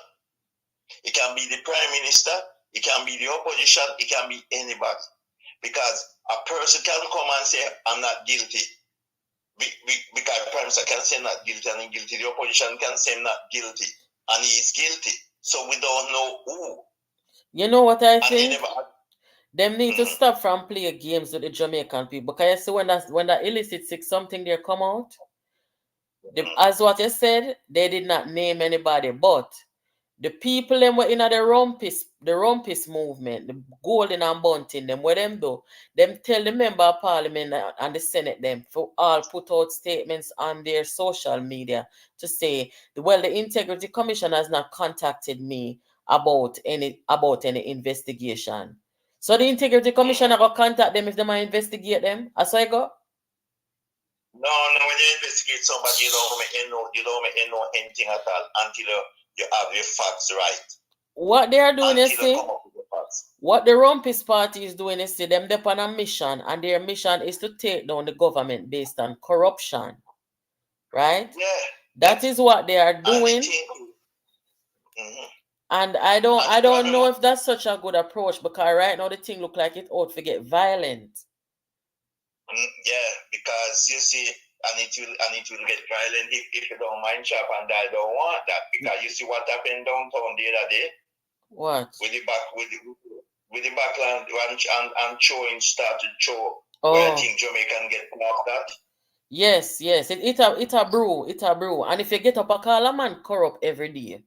It can be the Prime Minister. It can be the opposition. It can be anybody. Because a person can come and say, I'm not guilty. Because the Prime Minister can say not guilty and he's guilty. The opposition can say not guilty and he is guilty. So we don't know who. You know what I think? Them need to stop from playing games with the Jamaican people. Because you see when that illicit 6 something there come out, as what you said, they did not name anybody, but the people them were in the rumpus movement, the golden and bunting, them where them do, them tell the member of parliament and the Senate them for all put out statements on their social media to say, well, the Integrity Commission has not contacted me about any investigation. So the Integrity Commission will contact them if they might investigate them. As I go. No, when you investigate somebody, you don't make anything at all until you have your facts right. What they are doing is what the Rumpus Party is doing is them they're on a mission, and their mission is to take down the government based on corruption. Right? Yeah. That is what they are doing. And I don't know if that's such a good approach, because right now the thing look like it ought to get violent. Yeah, because you see, and it will get violent if you don't mind shop, and I don't want that, because you see what happened downtown the other day. What? With the backland and showing started show where I Oh, think Jamaican get laughed at. yes, yes. It a brew. It a brew. And if you get up a call a man corrupt every day,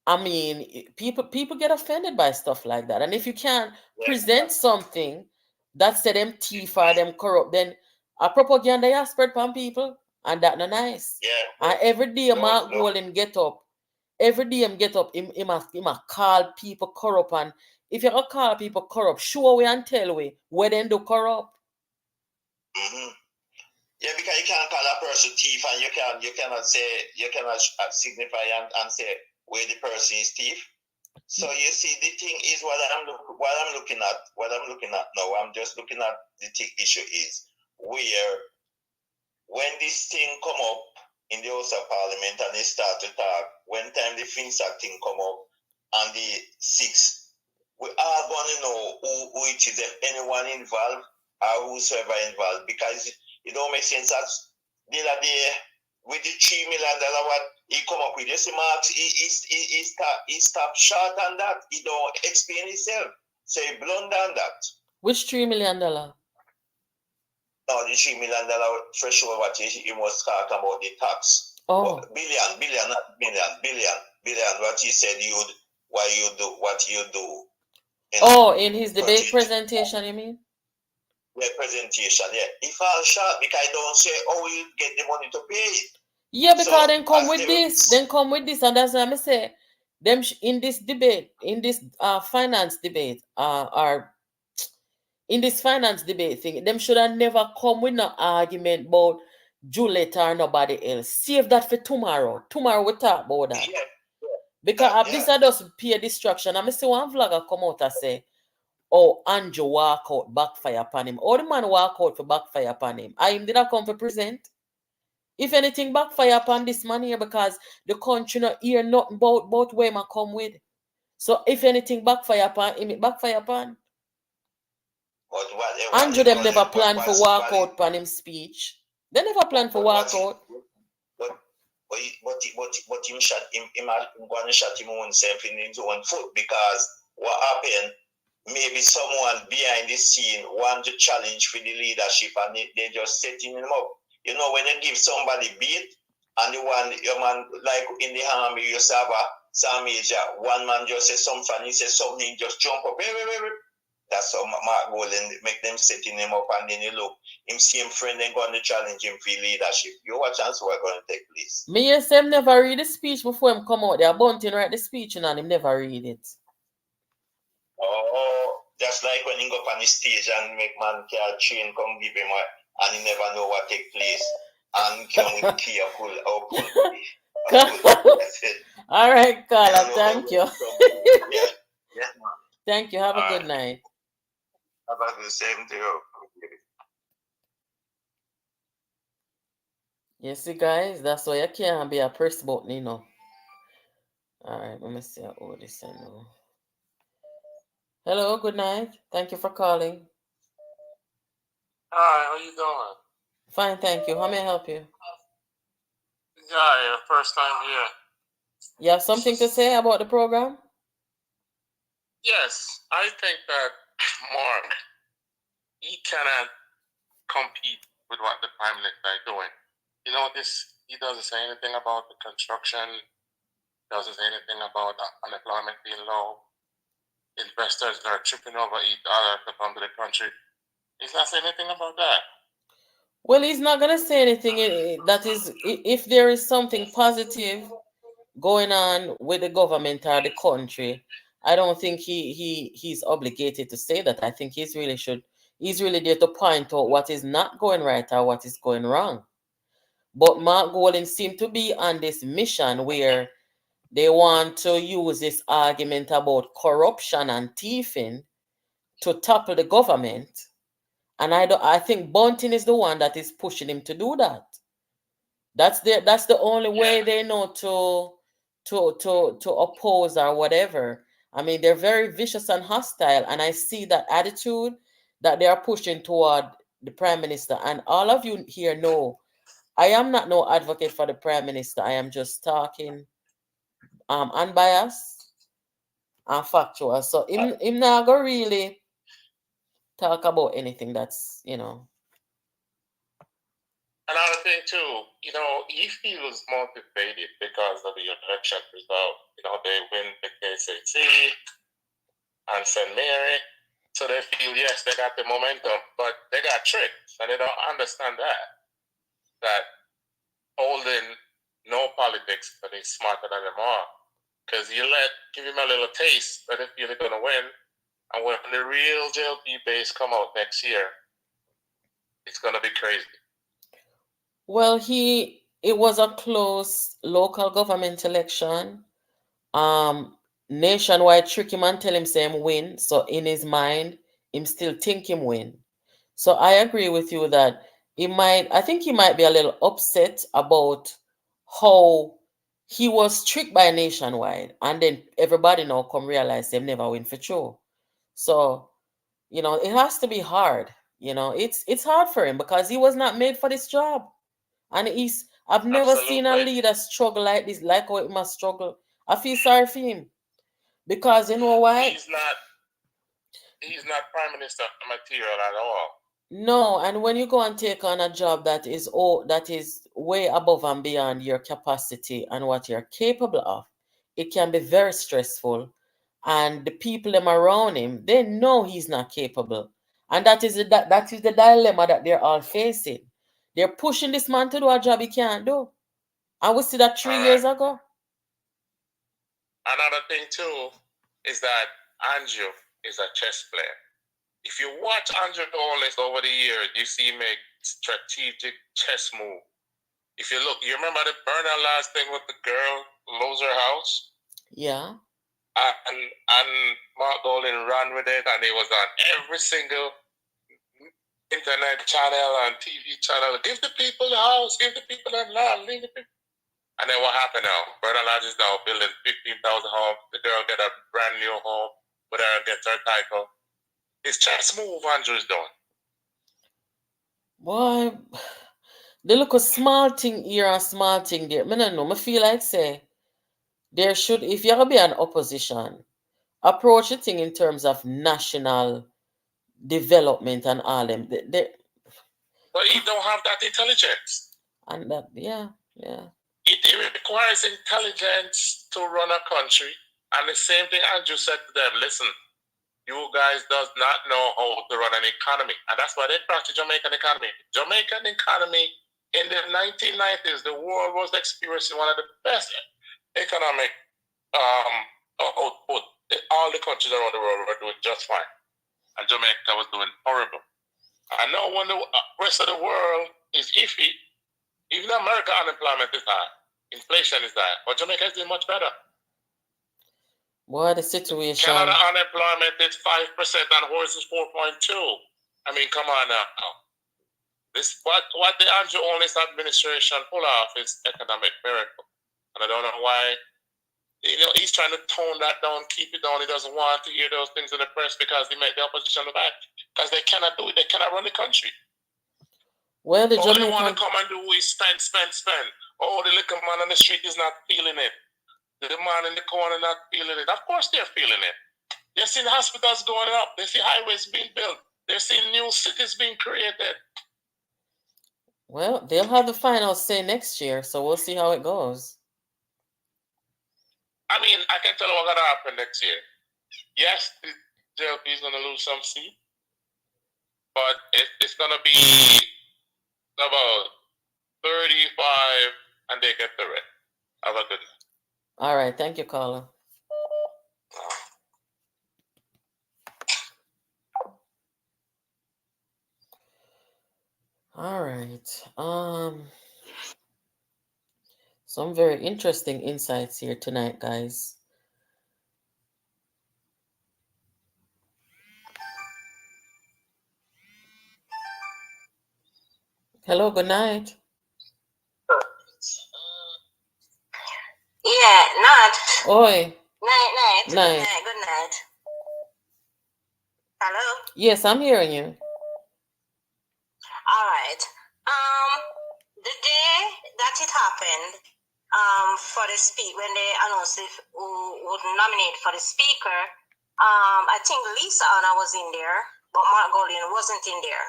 I mean, people get offended by stuff like that. And if you can't present something that say them thief or them corrupt, then a propaganda you spread upon people, and that not nice. Yeah. And every day Mark Golden get up, every day him get up, him a call people corrupt, and if you call people corrupt, show we and tell we where they do corrupt. Mm-hmm. Yeah, because you can't call a person thief, and you cannot signify and say where the person is thief. So you see, the thing is what I'm looking at now. I'm just looking at the issue is where when this thing come up in the House of Parliament and they start to talk, when time the FinSac thing come up and the 6th, we are going to know who it is, if anyone involved or whosoever involved, because it don't make sense as the other day with the $3 million what he come up with. You see, Marx, he stopped short on that. He don't explain himself. So he blunder on that. Which $3 million? No, the $3 million for sure what he was talking about the tax. Oh. Billion, not billion. What he said what you do. In his debate presentation, you mean? Yeah, presentation, yeah. He falls short because I don't say, you get the money to pay it. Yeah, because then come with this, and that's what I say. Them in this debate, in this finance debate, or in this finance debate thing, them should have never come with no argument about Juliet or nobody else. Save that for tomorrow. Tomorrow we talk about that. Yeah. Because this I just pure distraction. I see one vlogger come out and say, Andrew walk out, backfire upon him. Or the man walk out for backfire upon him. I him did not come for present. If anything, backfire upon this man here, because the country not hear nothing about where I come with. So if anything, backfire upon him, it backfire upon. Andrew them never plan for walk out upon him speech. They never plan for walk out. But him shot him going to shot him himself in his own foot, because what happened, maybe someone behind the scene want to challenge for the leadership, and they just setting him up. You know, when you give somebody beat, and your man, like in the army, you have some major, one man just says something, he says something, just jump up. That's how Mark Golden make them setting him up, and then you look, him see him friend and going to challenge him for leadership. You watch and see what's going to take place. Me yes, him never read the speech before him come out there. Bunting write the speech and him never read it. Oh, just like when he go up on the stage and make man carry chain come give him and he never know what take place. And come with key pull. All right, Carla, thank you. Yes, man. Thank you. Have a good night. Have a good same to you. You see, guys, that's why you can't be a press button, you know. All right, let me see how this is now. Hello, good night. Thank you for calling. Hi, how you doing? Fine, thank you. How may I help you? Yeah, first time here. You have something to say about the program? Yes, I think that Mark, he cannot compete with what the Prime Minister is doing. You know, he doesn't say anything about the construction, doesn't say anything about unemployment being low, investors that are tripping over each other to come to the country. He's not saying anything about that. Well, he's not going to say anything that is, if there is something positive going on with the government or the country, I don't think he's obligated to say that. I think he's really there to point out what is not going right or what is going wrong. But Mark Golden seemed to be on this mission where they want to use this argument about corruption and thieving to topple the government. And I think Bunting is the one that is pushing him to do that. That's the only way they know to oppose or whatever. I mean, they're very vicious and hostile, and I see that attitude that they are pushing toward the prime minister. And all of you here know I am not no advocate for the prime minister. I am just talking unbiased and factual. So him not go really talk about anything that's, Another thing too, he feels motivated because of the election result. They win the KCC and St. Mary. So they feel, yes, they got the momentum, but they got tricked, and they don't understand that holding no politics, but he's smarter than them all. Because give him a little taste, that they feel they're going to win, and when the real JLP base come out next year, it's going to be crazy. Well, it was a close local government election. Nationwide trick him and tell him say him win. So in his mind, him still think him win. So I agree with you that I think he might be a little upset about how he was tricked by Nationwide, and then everybody now come realize them never win for sure. So, it has to be hard. It's hard for him because he was not made for this job. And I've never seen a leader struggle like this, like how it must struggle. I feel sorry for him. Because you know why? He's not prime minister material at all. No, and when you go and take on a job that is way above and beyond your capacity and what you're capable of, it can be very stressful. And the people them around him, they know he's not capable. And that is the dilemma that they're all facing. They're pushing this man to do a job he can't do. And we see that 3 years ago. Another thing too is that Andrew is a chess player. If you watch Andrew Holness over the years, you see him make strategic chess move. If you look, you remember the Bernard last thing with the girl who lost her house? Yeah. And Mark Golden ran with it, and it was on every single internet channel and TV channel. Give the people the house, give the people the land, leave the people. And then what happened now? Bernard Lodge is now building 15,000 homes. The girl get a brand new home, but her gets her title. It's chess move Andrew's done. Boy, they look a small thing here and small thing there. I don't know. I feel like say there should, if you're gonna be an opposition, approach the thing in terms of national development and all them. But he don't have that intelligence. And that, yeah. It requires intelligence to run a country. And the same thing Andrew said to them, listen, you guys does not know how to run an economy. And that's why they crashed the Jamaican economy. Jamaican economy in the 1990s, the world was experiencing one of the best economic output. All the countries around the world were doing just fine. And Jamaica was doing horrible. And now when the rest of the world is iffy, even America unemployment is high, inflation is high, but Jamaica is doing much better. What the situation? Canada unemployment is 5% and ours is 4.2. I mean, come on now. This what the Andrew Holness administration pull off is economic miracle, and I don't know why. He's trying to tone that down, keep it down. He doesn't want to hear those things in the press because they make the opposition look back. Because they cannot do it. They cannot run the country. Well, all they want to come and do is spend. Oh, the little man on the street is not feeling it. The man in the corner not feeling it. Of course they're feeling it. They're seeing hospitals going up. They see highways being built. They're seeing new cities being created. Well, they'll have the final say next year, so we'll see how it goes. I mean, I can tell you what's going to happen next year. Yes, the JLP is going to lose some seat, but it's going to be about 35 and they get the rest. Have a good night. All right. Thank you, caller. All right. Some very interesting insights here tonight, guys. Hello, good night. Yeah, Nat. Oi. Night. Night. Good night. Hello? Yes, I'm hearing you. right. The day that it happened, for the when they announced who would nominate for the speaker, I think Lisa Anna was in there, but Mark Golding wasn't in there.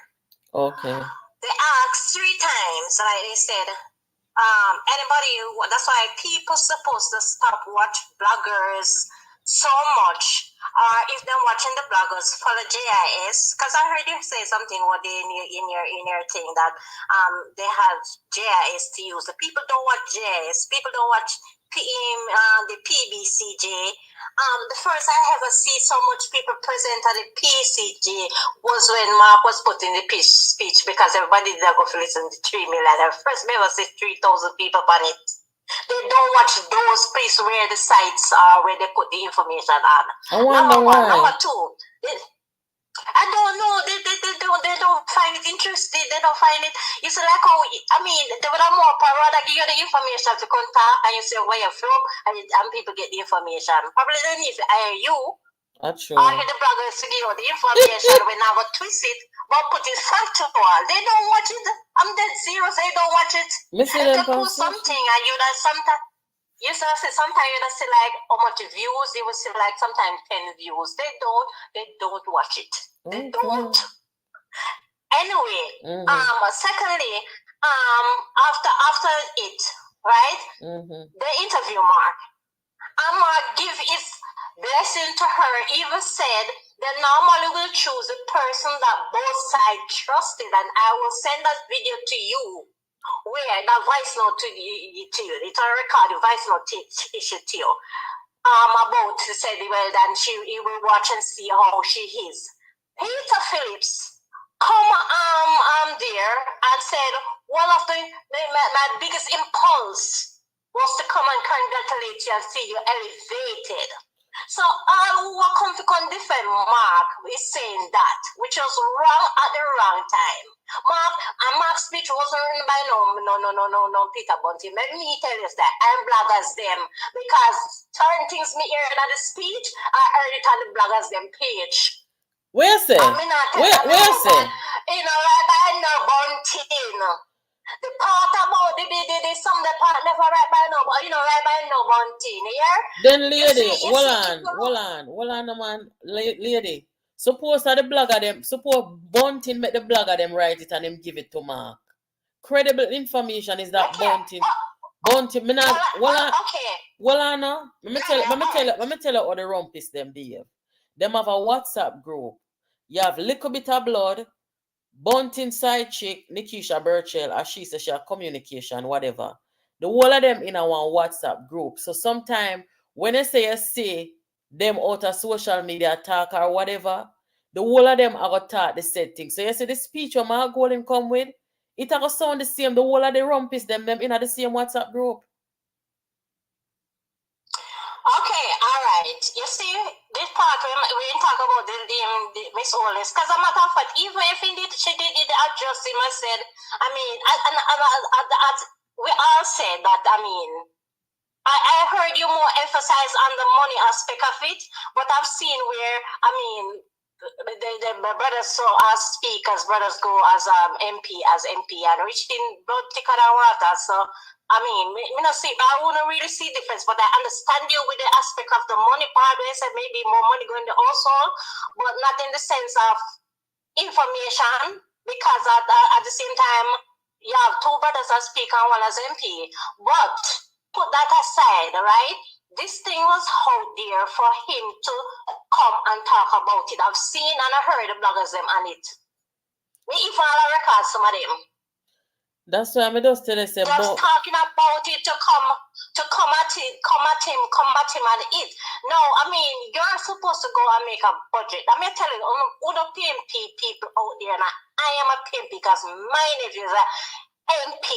Okay. They asked 3 times, like they said, anybody, that's why people supposed to stop watch bloggers so much. If they're watching the bloggers, follow JIS, because I heard you say something one day in your thing that they have JIS to use. The people don't watch JIS. People don't watch the PBCJ. The first I ever see so much people present at the PCJ was when Mark was putting the speech, because everybody did go to listen to 3 million. The first I ever see 3,000 people on it. They don't watch those places where the sites are, where they put the information on. I wonder Number one. why. Number two, I don't know. They don't find it interesting. They don't find it. It's like how, I mean, they would have more power that give you the information to contact and you say where you're from, and people get the information. Probably they need to hire you. That's true. Or the bloggers to give you the information when I would twist it, but put it factual. They don't watch it. I'm dead serious. They don't watch it. They can post something and you know sometimes. You say sometimes you see like how much views. They will see like sometimes 10 views. They don't watch it. They don't. Anyway, secondly, after it, right? The interview Mark. Mark give his blessing to her. Even said they normally will choose a person that both sides trusted, and I will send that video to you. Where that voice note to you, it's a record voice note issue to you. About to say well, then he will watch and see how she is. Peter Phillips come there and said one of my biggest impulse was to come and congratulate you and see you elevated. So all who are come to defend Mark is saying that, which was wrong at the wrong time. Mark's speech wasn't written by no Peter Bunty. Let me tell you that I'm bloggers them, because certain things me hear in the speech, I heard it on the bloggers them page. Where say? Where say? You know, right by no Bunty. The part about the some the part never right by no, but you know, right by no Bunty, yeah? Then lady, hold on, man. Lady. Suppose that the blogger them, suppose Bunting make the blogger them write it and them give it to Mark. Credible information is that Bunting. Bunting, me not, well on now. Let me tell you how the rumpus them behave. Them have a WhatsApp group. You have little bit of blood, Bunting side chick, Nikisha Burchell, as she says she have communication, whatever. The whole of them in a one WhatsApp group. So sometime when they say you see them out of social media talk or whatever, the whole of them are going to talk the same thing. So you see the speech of Mark Golden come with, it are going to sound the same. The whole of the rumpus them in the same WhatsApp group. Okay, all right. You see, this part we didn't talk about the Miss Holness, because a matter of fact, even if indeed she did adjust him, I said, I mean, we all said that, I mean, I heard you more emphasize on the money aspect of it, but I've seen where, I mean, the brothers so as speakers, brothers go as MP, and reaching blood thicker than water. So I mean, me not see, I wouldn't really see difference, but I understand you with the aspect of the money part where I said maybe more money going to household, but not in the sense of information, because at the same time you have 2 brothers as speaker and 1 as MP. But put that aside, right? This thing was out there for him to come and talk about it. I've seen and I heard the bloggers them on it. We even record some of them. That's why I just tell you, just talking about it to combat him and it. No, I mean, you're supposed to go and make a budget. I'm tell you, all the PMP people out there, and I am a PMP because my nephew is an MP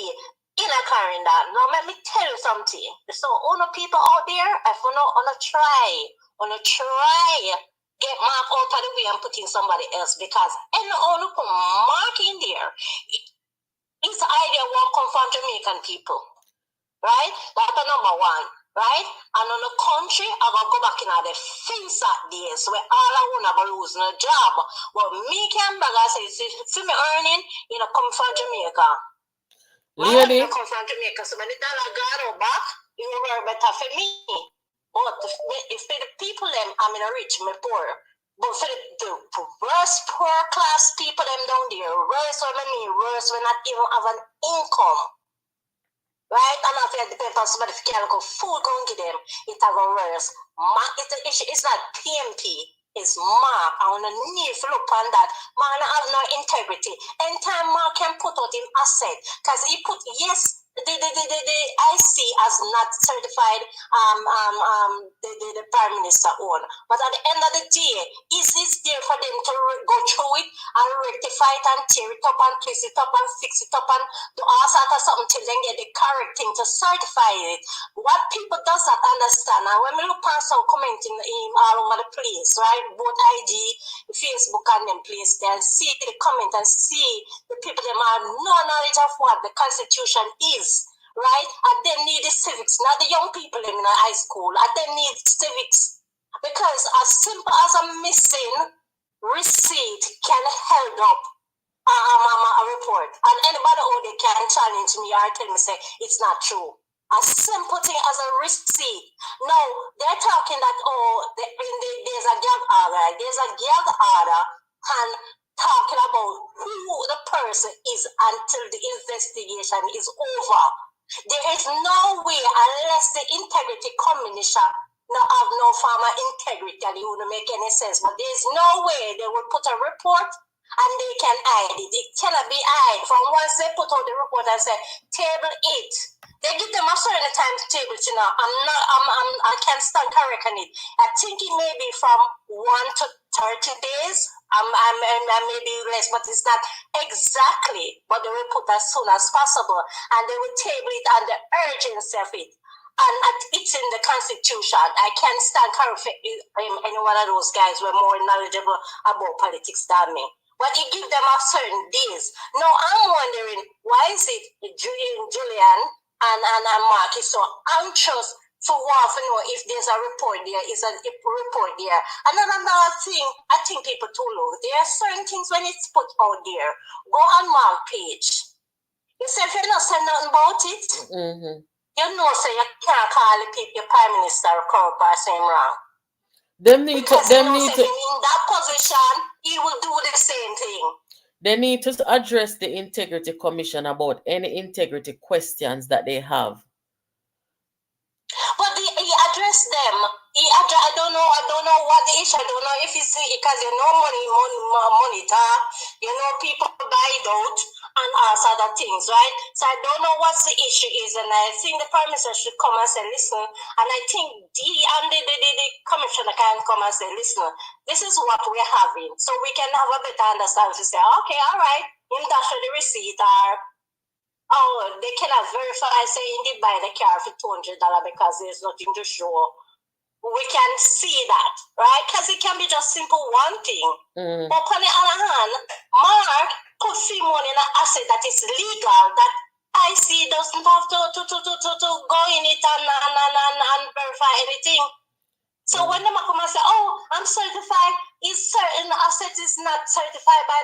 in a Clarendon. Now, let me tell you something. So, all the people out there, if you know, try, get Mark out of the way and put in somebody else, because and all put Mark in there. This idea won't come from Jamaican people, right? That's number one. right? And on the country, I gonna go back in the face at days where all I want to lose no job. But me can bag I say, see me earning, you know, come from Jamaica. Lady. You come from Jamaica, so when the dollar got back, you were better for me. But if the people them, I mean rich, me poor. But for the worst poor class people them down there, worse when I mean worse when not even have an income. Right? And if you depend on somebody if you can't go food go and give them, it a go worse. It's not PMP, it's Mark. I wanna need to look on that. Man I have no integrity. Anytime Mark can put out him asset, because he put yes. The IC as not certified the Prime Minister own. But at the end of the day, is this there for them to go through it and rectify it and tear it up and twist it up and fix it up and do all sorts of something till then get the correct thing to certify it? What people does not understand, and when we look at some commenting all over the place, right? Both IG, Facebook and them place there and see the comment and see the people them have no knowledge of what the Constitution is. Right? And they need the civics, not the young people in high school. And they need civics. Because as simple as a missing receipt can hold up a report. And anybody who they can challenge me or tell me say it's not true. A simple thing as a receipt. No, they're talking that there's a gag order. There's a gag order and talking about who the person is until the investigation is over. There is no way unless the integrity commission no have no farmer integrity and it wouldn't make any sense. But there's no way they would put a report and they can hide it. It cannot be hide. From once they put out the report and say table it, they give them a certain time to table it. You know, I can't stand correcting it. I think it may be from 1 to 30 days. Maybe less, but it's not exactly. But they will put as soon as possible, and they will table it on the urgency of it. And it's in the Constitution. I can't stand correcting any one of those guys who are more knowledgeable about politics than me. But it gives them a certain days. Now I'm wondering why is it Julian and Mark is so anxious for want to know if there's a report there, is a report there. Another thing, I think people too low. There are certain things when it's put out there. Go on Mark page. You say if you're not saying nothing about it, you know, so you can't call the people, your Prime Minister or corrupt or saying wrong. Them need because to, in that position, he will do the same thing. They need to address the Integrity Commission about any integrity questions that they have. But he addressed them. I don't know what the issue. I don't know if it's because monitor. You know, people buy it out and ask other things, right? So I don't know what the issue is, and I think the Prime Minister should come and say, listen. And I think the commissioner can come and say, listen, this is what we're having, so we can have a better understanding to say, okay, all right, him dash the receipt or. Oh, they cannot verify saying they buy the car for $200 because there's nothing to show. We can see that, right? Because it can be just simple one thing. But on the other hand, Mark put free money in an asset that is legal, that IC doesn't have to go in it and verify anything. So when the come and say, oh, I'm certified, is certain asset is not certified by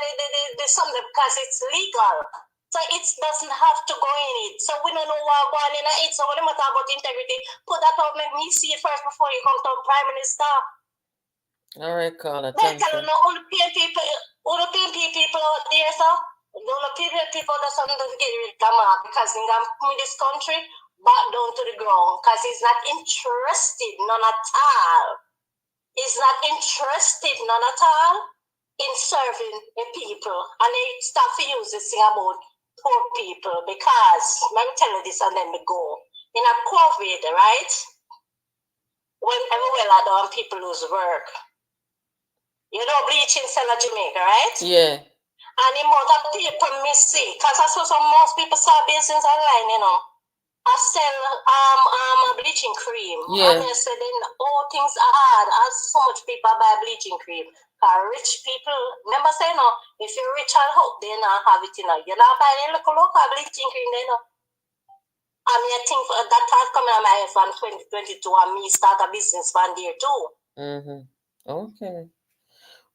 the something because it's legal. So it doesn't have to go in it. So we don't know what going in it. So when we talk about integrity, put that out, make me see it first before you come to Prime Minister. All right, Carla. Thank you. All the PNP people out there, so all the people that's on the get rid of Mark because in this country, back down to the ground because he's not interested, none at all. He's not interested, none at all, in serving the people. And they start to use this thing about poor people because, let me tell you this and then we go. In a COVID, right? When everywhere down, people lose work. You know, bleaching seller Jamaica, right? Yeah. And the amount of people missing, because I saw most people start business online, you know. I sell bleaching cream. Yeah. And I said, things are hard. As so much people buy bleaching cream. Rich people, remember saying, no, if you're rich and hope, they not have it, you know. You're not buying local bleaching cream, they know. I mean, I think that thought coming on my head from 2022, and me start a business from there too. Okay.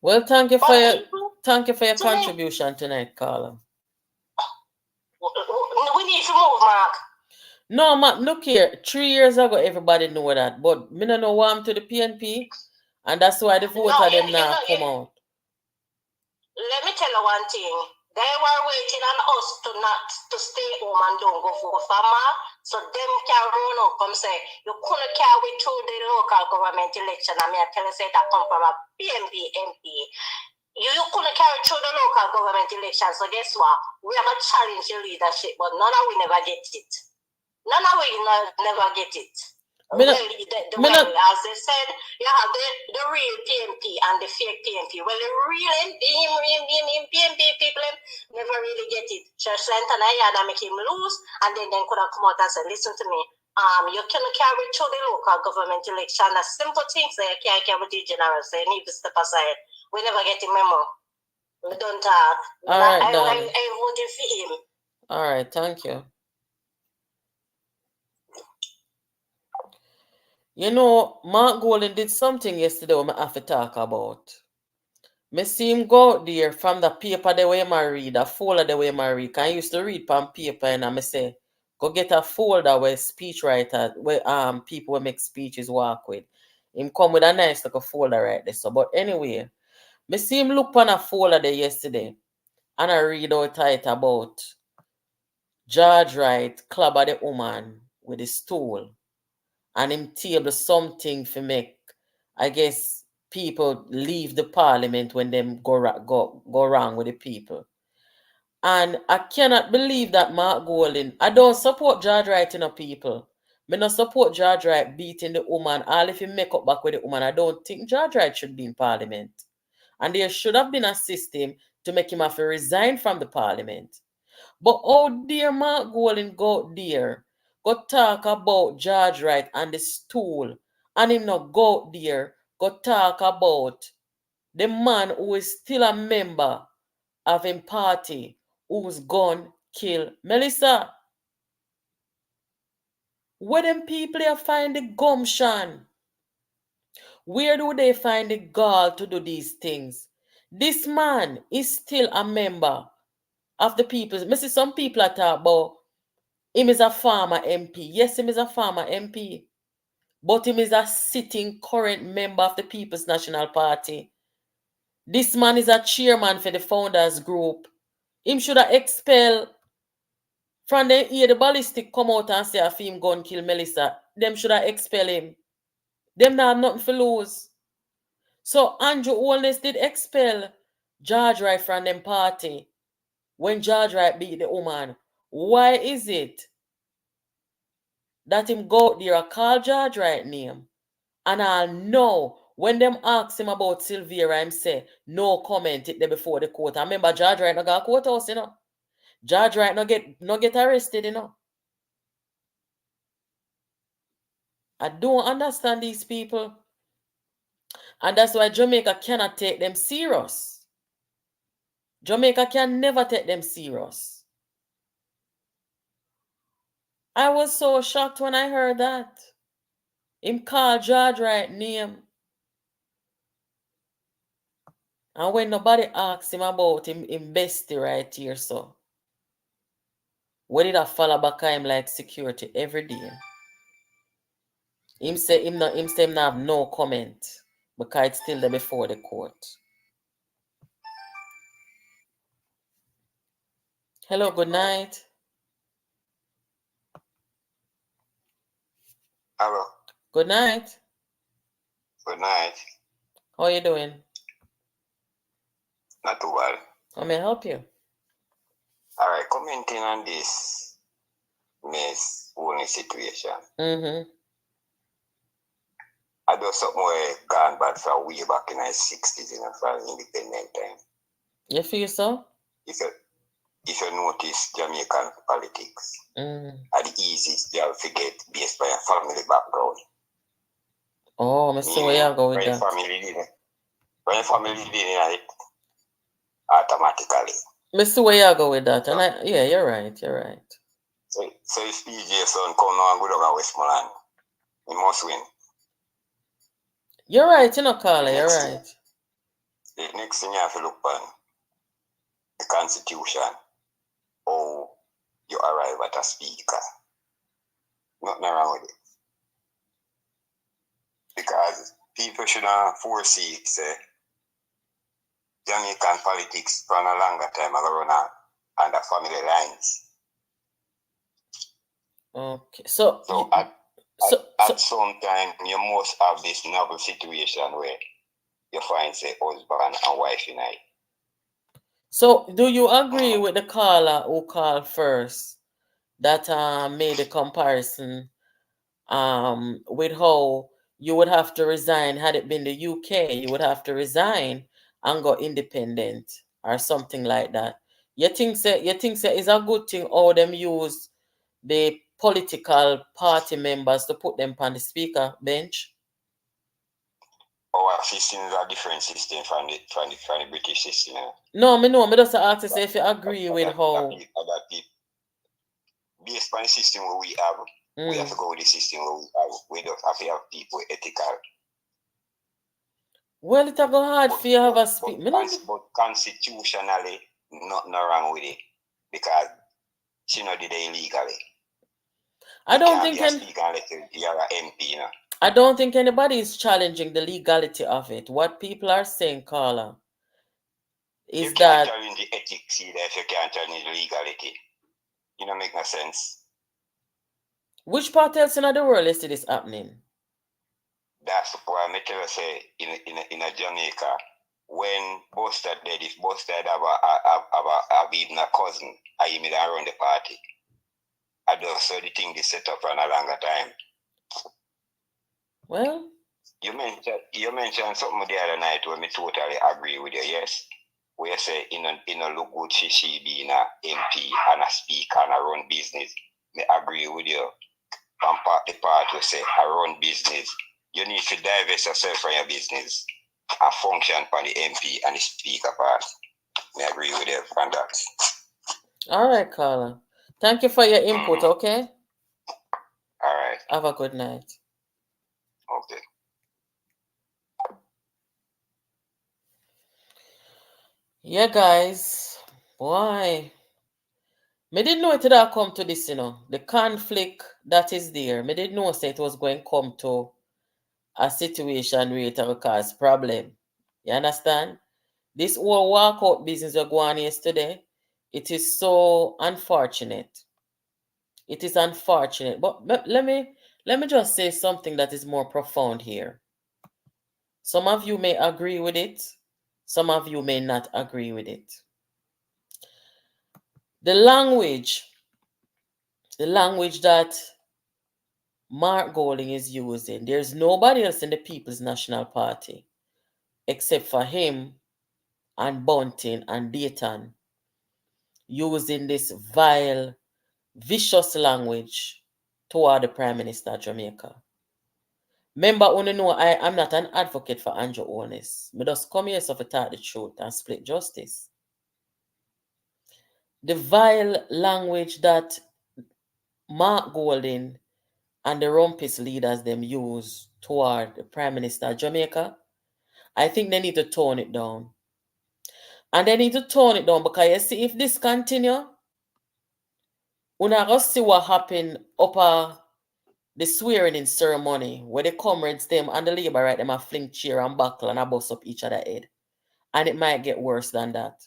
Well, thank you for your contribution tonight, Carla. We need to move, Mark. No, look here. 3 years ago, everybody knew that, but me no know why I'm to the PNP, and that's why the voter them now come out. Let me tell you one thing. They were waiting on us to stay home and don't go for farmer, so them can run up and say you couldn't carry through the local government election. I mean, I tell you say that come from a PNP MP. You couldn't carry through the local government election. So guess what? We have a challenge your leadership, but none of we never get it. None of we never get it. As they said, you have the real PNP and the fake PNP. Well, the real PNP people never really get it. Church Center and make him lose, and then could have come out and said, listen to me, you can carry through the local government election. A simple thing, so you can't carry the general, so you need to step aside. We never get a memo. We don't talk. All right, I voted for him. All right, thank you. You know, Mark Golden did something yesterday I have to talk about. Me see him go out there from the paper the way I read, the folder the way I read. I used to read from paper and I say, go get a folder where speechwriter, where people will make speeches work with. Him come with a nice little folder right there. So, but anyway, me see him look on a folder there yesterday and I read out it about George Wright club of the woman with the stool. And him table something for make, I guess, people leave the parliament when them go wrong with the people. And I cannot believe that Mark Golden, I don't support George Wright in people. Me not support George Wright beating the woman. All if he make up back with the woman, I don't think George Wright should be in parliament. And there should have been a system to make him have to resign from the parliament. But oh dear Mark Golden go there, go talk about George Wright and the stool, and him not go there, go talk about the man who is still a member of him party who's gone kill Melissa. Where them people here find the gumption? Where do they find the gall to do these things? This man is still a member of the people. I see some people are talking about him is a former MP. Yes, him is a former MP. But him is a sitting current member of the People's National Party. This man is a chairman for the founders group. Him should have expelled from the year the ballistic come out and say a him gun kill Melissa. Them should have expelled him. Them not have nothing to lose. So Andrew Holness did expel George Wright from them party when George Wright beat the woman. Why is it that him go out there and call George Wright name? And I'll know when them ask him about Sylvia, him say, no comment it there before the court. I remember George Wright no got a courthouse, you know. George Wright no get arrested, you know. I don't understand these people. And that's why Jamaica cannot take them serious. Jamaica can never take them serious. I was so shocked when I heard that. Him call George Wright name. And when nobody asks him about him bestie right here, so. What did I follow back him like security every day? Him say him not have no comment because it's still there before the court. Hello, good night. Hello. Good night. Good night. How are you doing? Not too bad. How may I help you? All right, commenting on this Miss Holness situation. I do something where gone bad for way back in the 60s, you know, for independent time. You feel so? If you notice Jamaican politics, are the easiest they'll forget based by a family background. Oh, I see where you go with that. When your family living in it, automatically. I see where you go with that. And yeah, you're right. So if PJ son come now and go down Westmoreland, he must win. You're right, Carla, you're right. The next thing you have to look on the Constitution, how you arrive at a speaker. Nothing wrong with it. Because people should not foresee it, say, Jamaican politics for a longer time ago run under family lines. Okay, so at some time you must have this novel situation where you find say husband and wife unite. So do you agree with the caller who called first that made a comparison with how you would have to resign had it been the UK? You would have to resign and go independent or something like that. You think it's a good thing how them use the political party members to put them on the speaker bench? Our system is a different system from the British system. No, me just ask to say if you agree with how based on the system where we have, we have to go with the system where we have. We don't have to have people ethical. Well, it's a go hard for you have a speak. But constitutionally, nothing wrong with it because she not did it illegally. I don't think you're an MP, you know? I don't think anybody is challenging the legality of it. What people are saying, Carla, is you can't challenge the ethics either if you can't challenge the legality. You know, make no sense. Which part else in the world is this happening? That's why I tell you say in a Jamaica, when Buster dead, if Buster have even a cousin, I mean around the party. I don't so the thing they set up for a longer time. Well, you mentioned something the other night where me totally agree with you. Yes, we say in a look good she being a MP and a speaker and a run business. Me agree with you. And the part we say I run business. You need to divest yourself from your business and function for the MP and the speaker part. I agree with you on that. All right, Carla. Thank you for your input, okay? All right. Have a good night. Okay. Yeah, guys. Why? Me didn't know it would have come to this, the conflict that is there. Me didn't know it was going to come to a situation where it will cause problem. You understand? This whole walkout business we're going on yesterday, it is so unfortunate. It is unfortunate. But let me just say something that is more profound here. Some of you may agree with it. Some of you may not agree with it. The language that Mark Golding is using, there's nobody else in the People's National Party except for him and Bunting and Dayton using this vile, vicious language toward the Prime Minister of Jamaica. Remember, only know I'm not an advocate for Andrew Holness. I just come here to talk the truth and split justice. The vile language that Mark Golding and the Rumpus leaders them use toward the Prime Minister of Jamaica, I think they need to tone it down. And they need to tone it down because you see, if this continue, we're not going to see what happened up the swearing in ceremony where the comrades them and the labor right them a fling chair and buckle and a bust up each other head. And it might get worse than that.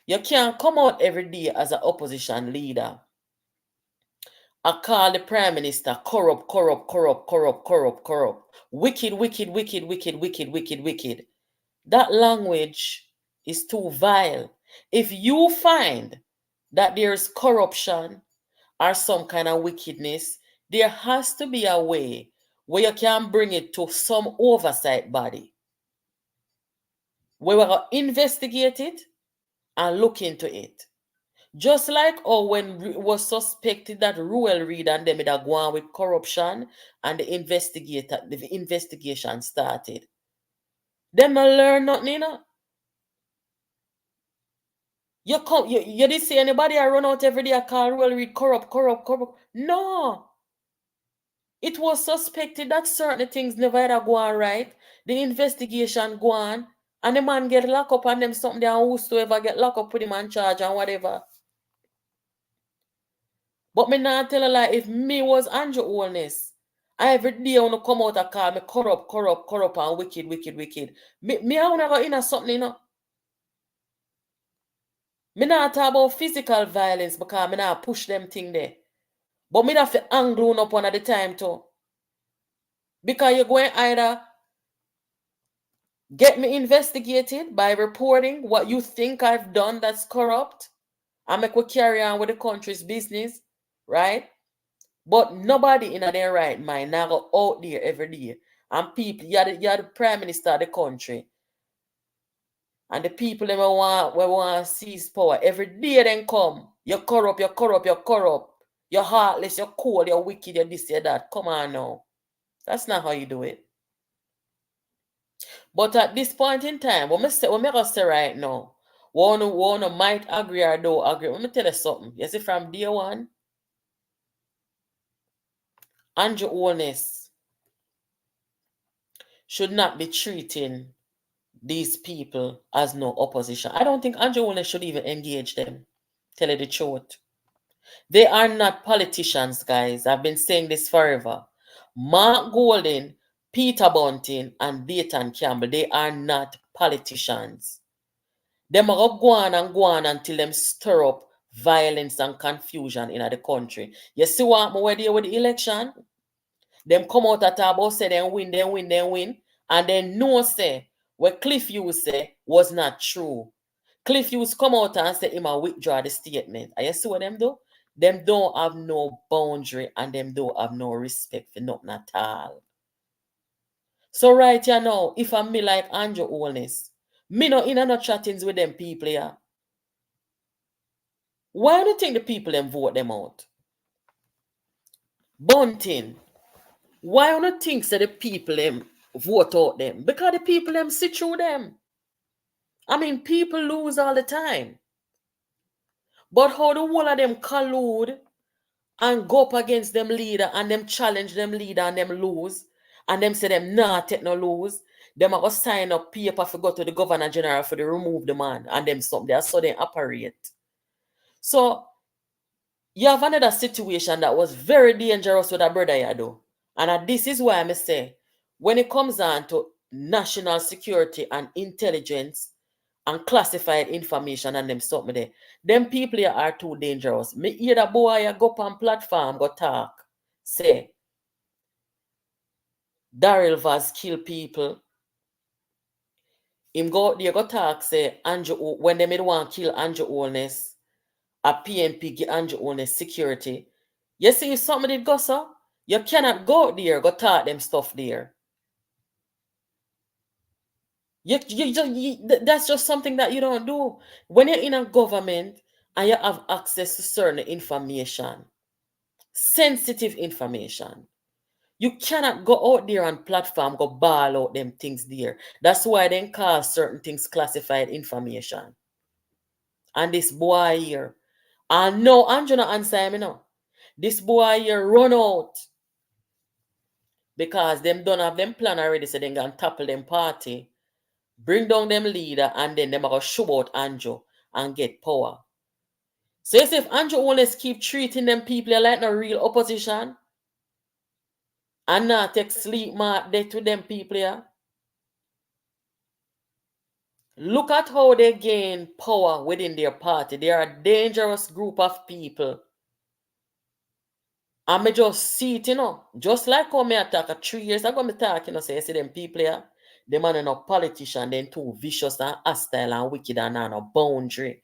You can't come out every day as an opposition leader and call the Prime Minister corrupt. Wicked. That language is too vile. If you find that there is corruption or some kind of wickedness, there has to be a way where you can bring it to some oversight body where we're going to investigate it and look into it. Just like when it was suspected that Ruel Reid and them had gone with corruption and the investigation started. Them not learn nothing, You did see anybody I run out every day I call well read corrupt. No. It was suspected that certain things never ever go on right. The investigation go on. And the man get locked up and them something there and whosoever get locked up put him on charge and whatever. But me not tell a lie, if me was Andrew Holness, I every day wanna come out and call me corrupt and wicked. Me I wanna go in a something, you know. Me not talk about physical violence because me not push them thing there. But me have to angle up one at the time too. Because you're going either get me investigated by reporting what you think I've done that's corrupt and make we carry on with the country's business, right? But nobody in their right mind now go out there every day. And people, you're the prime minister of the country. And the people that want to seize power, every day then come. You're corrupt. You're heartless, you're cold, you're wicked, you're this, you're that. Come on now. That's not how you do it. But at this point in time, what me gonna say right now, one might agree or don't agree. Let me tell you something. You see, from day one, Andrew Holness should not be treating these people as no opposition. I don't think Andrew Holness should even engage them. Tell you the truth. They are not politicians, guys. I've been saying this forever. Mark Golding, Peter Bunting, and Dayton Campbell, they are not politicians. Them are go on until them stir up violence and confusion in the country. You see what I'm with the election? Them come out at about say them win. And then no say what Cliff Hughes say was not true. Cliff Hughes come out and say him and withdraw the statement. And you see what them do? Them don't have no boundary and them don't have no respect for nothing at all. So right here now, if I'm me like Andrew Holness, me no in no chattings with them people here. Why do you think the people them vote them out? Bunting, why do you think that the people them vote out them? Because the people them see through them. I mean, people lose all the time. But how the whole of them collude and go up against them leader and them challenge them leader and them lose and them say them nah take no lose, them are going to sign up paper for go to the governor general for the remove the man and them something. That's so they operate. So you have another situation that was very dangerous with a brother you do. And this is why I say, when it comes on to national security and intelligence and classified information and them something there, them people here are too dangerous. Me hear that boy go up on platform, go talk, say, Daryl Vaz kill people. Him go out there go talk, say, Andrew, when they made want kill Andrew Holness, a PNP give Andrew Holness security. You see, if somebody did go so, you cannot go out there, go talk them stuff there. That's just something that you don't do. When you're in a government and you have access to certain information, sensitive information, you cannot go out there on platform, go ball out them things there. That's why they call certain things classified information. And this boy here, and no, Andrew not answer me now. This boy here run out because them don't have them plan already, so they can topple them party, bring down them leader, and then them are going to show out Andrew and get power. So you see, if Andrew always keep treating them people like no real opposition and not take sleep mark death with them people here, look at how they gain power within their party. They are a dangerous group of people. And me just see it, just like how me attack 3 years ago, me talk, say, you see them people here, them are no politician, then too vicious and hostile and wicked and no boundary.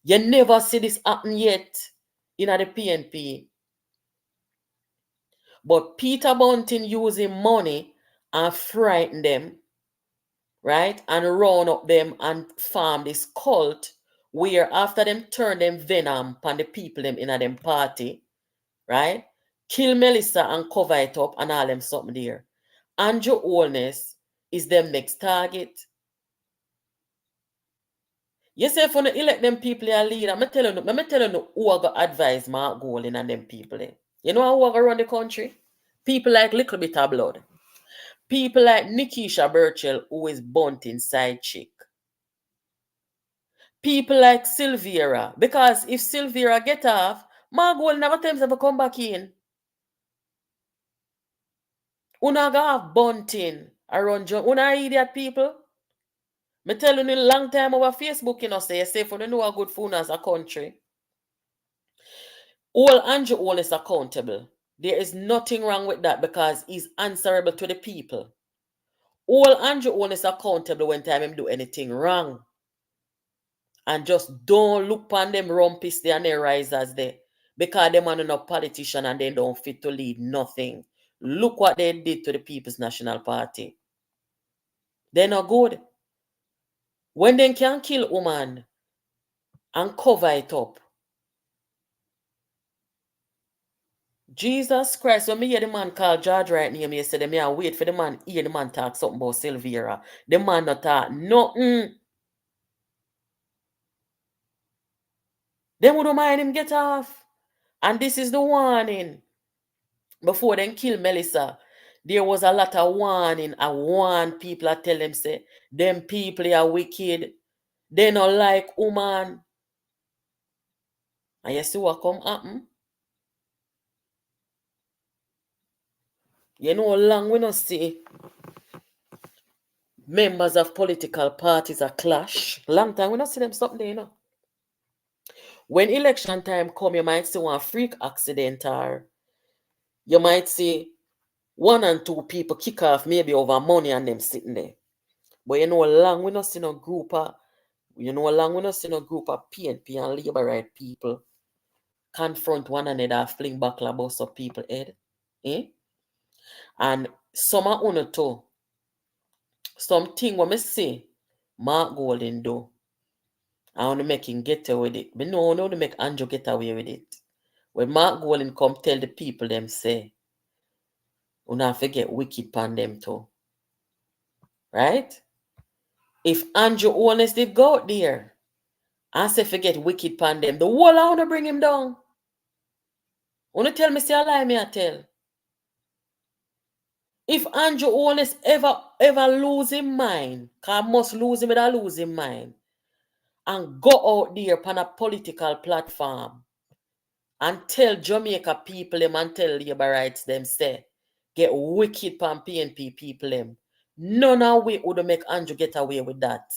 You never see this happen yet in the PNP. But Peter Bunting using money and frighten them, right? And round up them and form this cult where after them turn them venom on the people them in a them party, right? Kill Melissa and cover it up and all them something there. Andrew Holness is them next target. You say if you elect them people a leader, I'm tell you who I got advise Mark Golding and them people. You know who I got run the country? People like Little Bit of Blood. People like Nikisha Burchell, who is Bunting side chick. People like Sylvia, because if Sylvia get off, Mark Golding never times ever come back in. Una ga have Bunting around John. Una idiot people. Me tell you in a long time over Facebook, you know, say for you know a good phone as a country. All Andrew Holness accountable. There is nothing wrong with that because he's answerable to the people. All Andrew Holness accountable when time him do anything wrong. And just don't look upon them rumpies there and their risers there. Because them are not politician and they don't fit to lead nothing. Look what they did to the People's National Party. They're not good. When they can kill woman and cover it up. Jesus Christ, when me hear the man call George right near me, yesterday, me I wait for the man, hear the man talk something about Sylvia. The man not talk nothing. Them wouldn't mind him get off. And this is the warning. Before they kill Melissa, there was a lot of warning. I warn people, I tell them, say, them people are wicked. They not like woman. And you see what come happen? You know how long we not see members of political parties a clash. Long time we not see them something there, you know. When election time come, you might see one freak accident or you might see one and two people kick off maybe over money and them sitting there. But you know how long we not see no group of PNP and Labour right people confront one another, fling back bust up people head. Eh? And some are on too. Something what me see Mark Golding do. I want to make him get away with it. But no, I want to make Andrew get away with it. When Mark Golding come tell the people them say, you not forget wicked pan them too. Right? If Andrew Holness did go out there and say forget wicked pan them, the whole I want to bring him down. Want to tell me say a lie me I tell. If Andrew Holness ever lose his mind, cause must lose him with a losing mind, and go out there upon a political platform and tell Jamaica people them and tell Labour rights them say, get wicked pan PNP people them. None of we would make Andrew get away with that.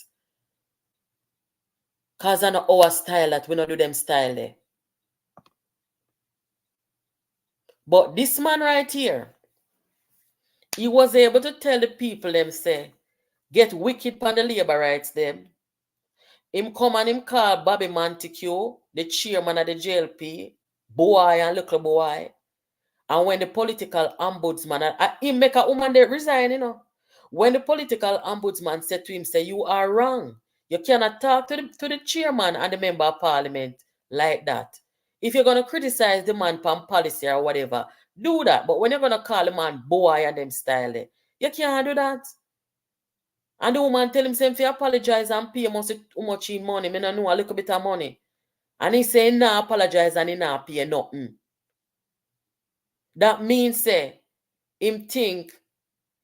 Cause I know our style that we not do them style there. But this man right here, he was able to tell the people them say, get wicked pan the Labour rights them. Him come and him call Bobby Montague, the chairman of the JLP, boy and little boy. And when the political ombudsman, he make a woman that resign, you know. When the political ombudsman said to him, say, you are wrong. You cannot talk to the chairman and the member of parliament like that. If you're going to criticize the man from policy or whatever, do that. But when you're going to call the man boy and them style, you can't do that. And the woman tell him, say, if you apologize and pay how much in money, I know a little bit of money. And he say, nah, apologize and he not pay nothing. That means, say, him think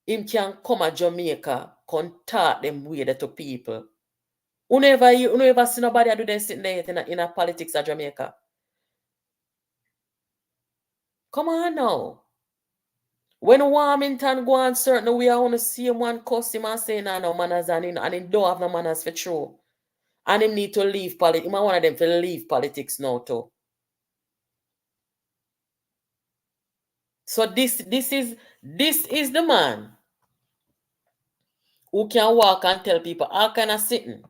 him can come to Jamaica, contact them way to people. You never see nobody do them sitting there in a politics of Jamaica. Come on now. When Warmington go on certain way, I want to see him one cuss him and say, nah, no manners and he don't have no manners for true. And him need to leave politics. Him one of them to leave politics now too. So this is the man who can walk and tell people all kind of sitting.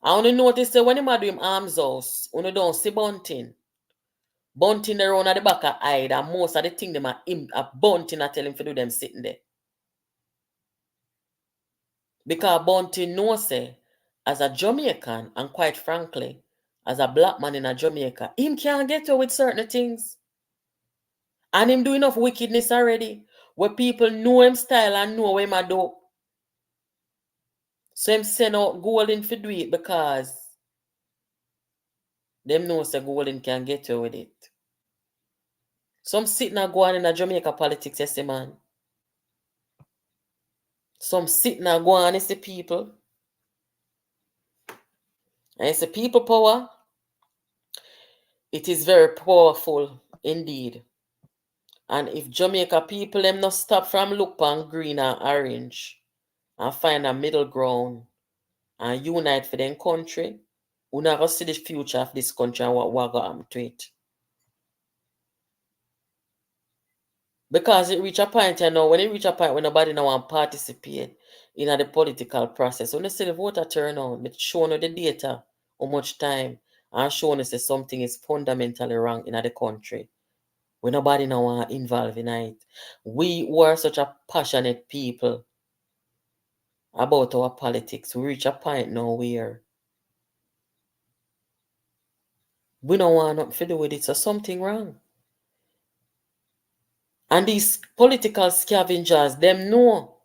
I only notice that when him do him arms house, you don't see bunting. Bunting around at the back of eye, and most of the thing them are bunting I tell him to do them sitting there. Because bunting knows say, as a Jamaican, and quite frankly, as a black man in a Jamaica, him can't get away with certain things. And him do enough wickedness already, where people know him style and know what him do. So him send out Golden for do it because them know say Golden can get you with it. Some sitting and go on in a Jamaica politics, yes, man. Some sitting and go on, it's the people. And it's the people power. It is very powerful indeed. And if Jamaica people them not stop from look on green and orange and find a middle ground and unite for them country, we not gonna see the future of this country and what gonna happen to it. Because it reach a point, you know, when it reach a point when nobody now want participate in the political process. When you see the voter turnout, it's showing you the data, how much time, and showing us that something is fundamentally wrong in the country. When nobody now want involved in it. We were such a passionate people about our politics. We reach a point now where we don't want nothing to do with it, so something wrong. And these political scavengers, them know.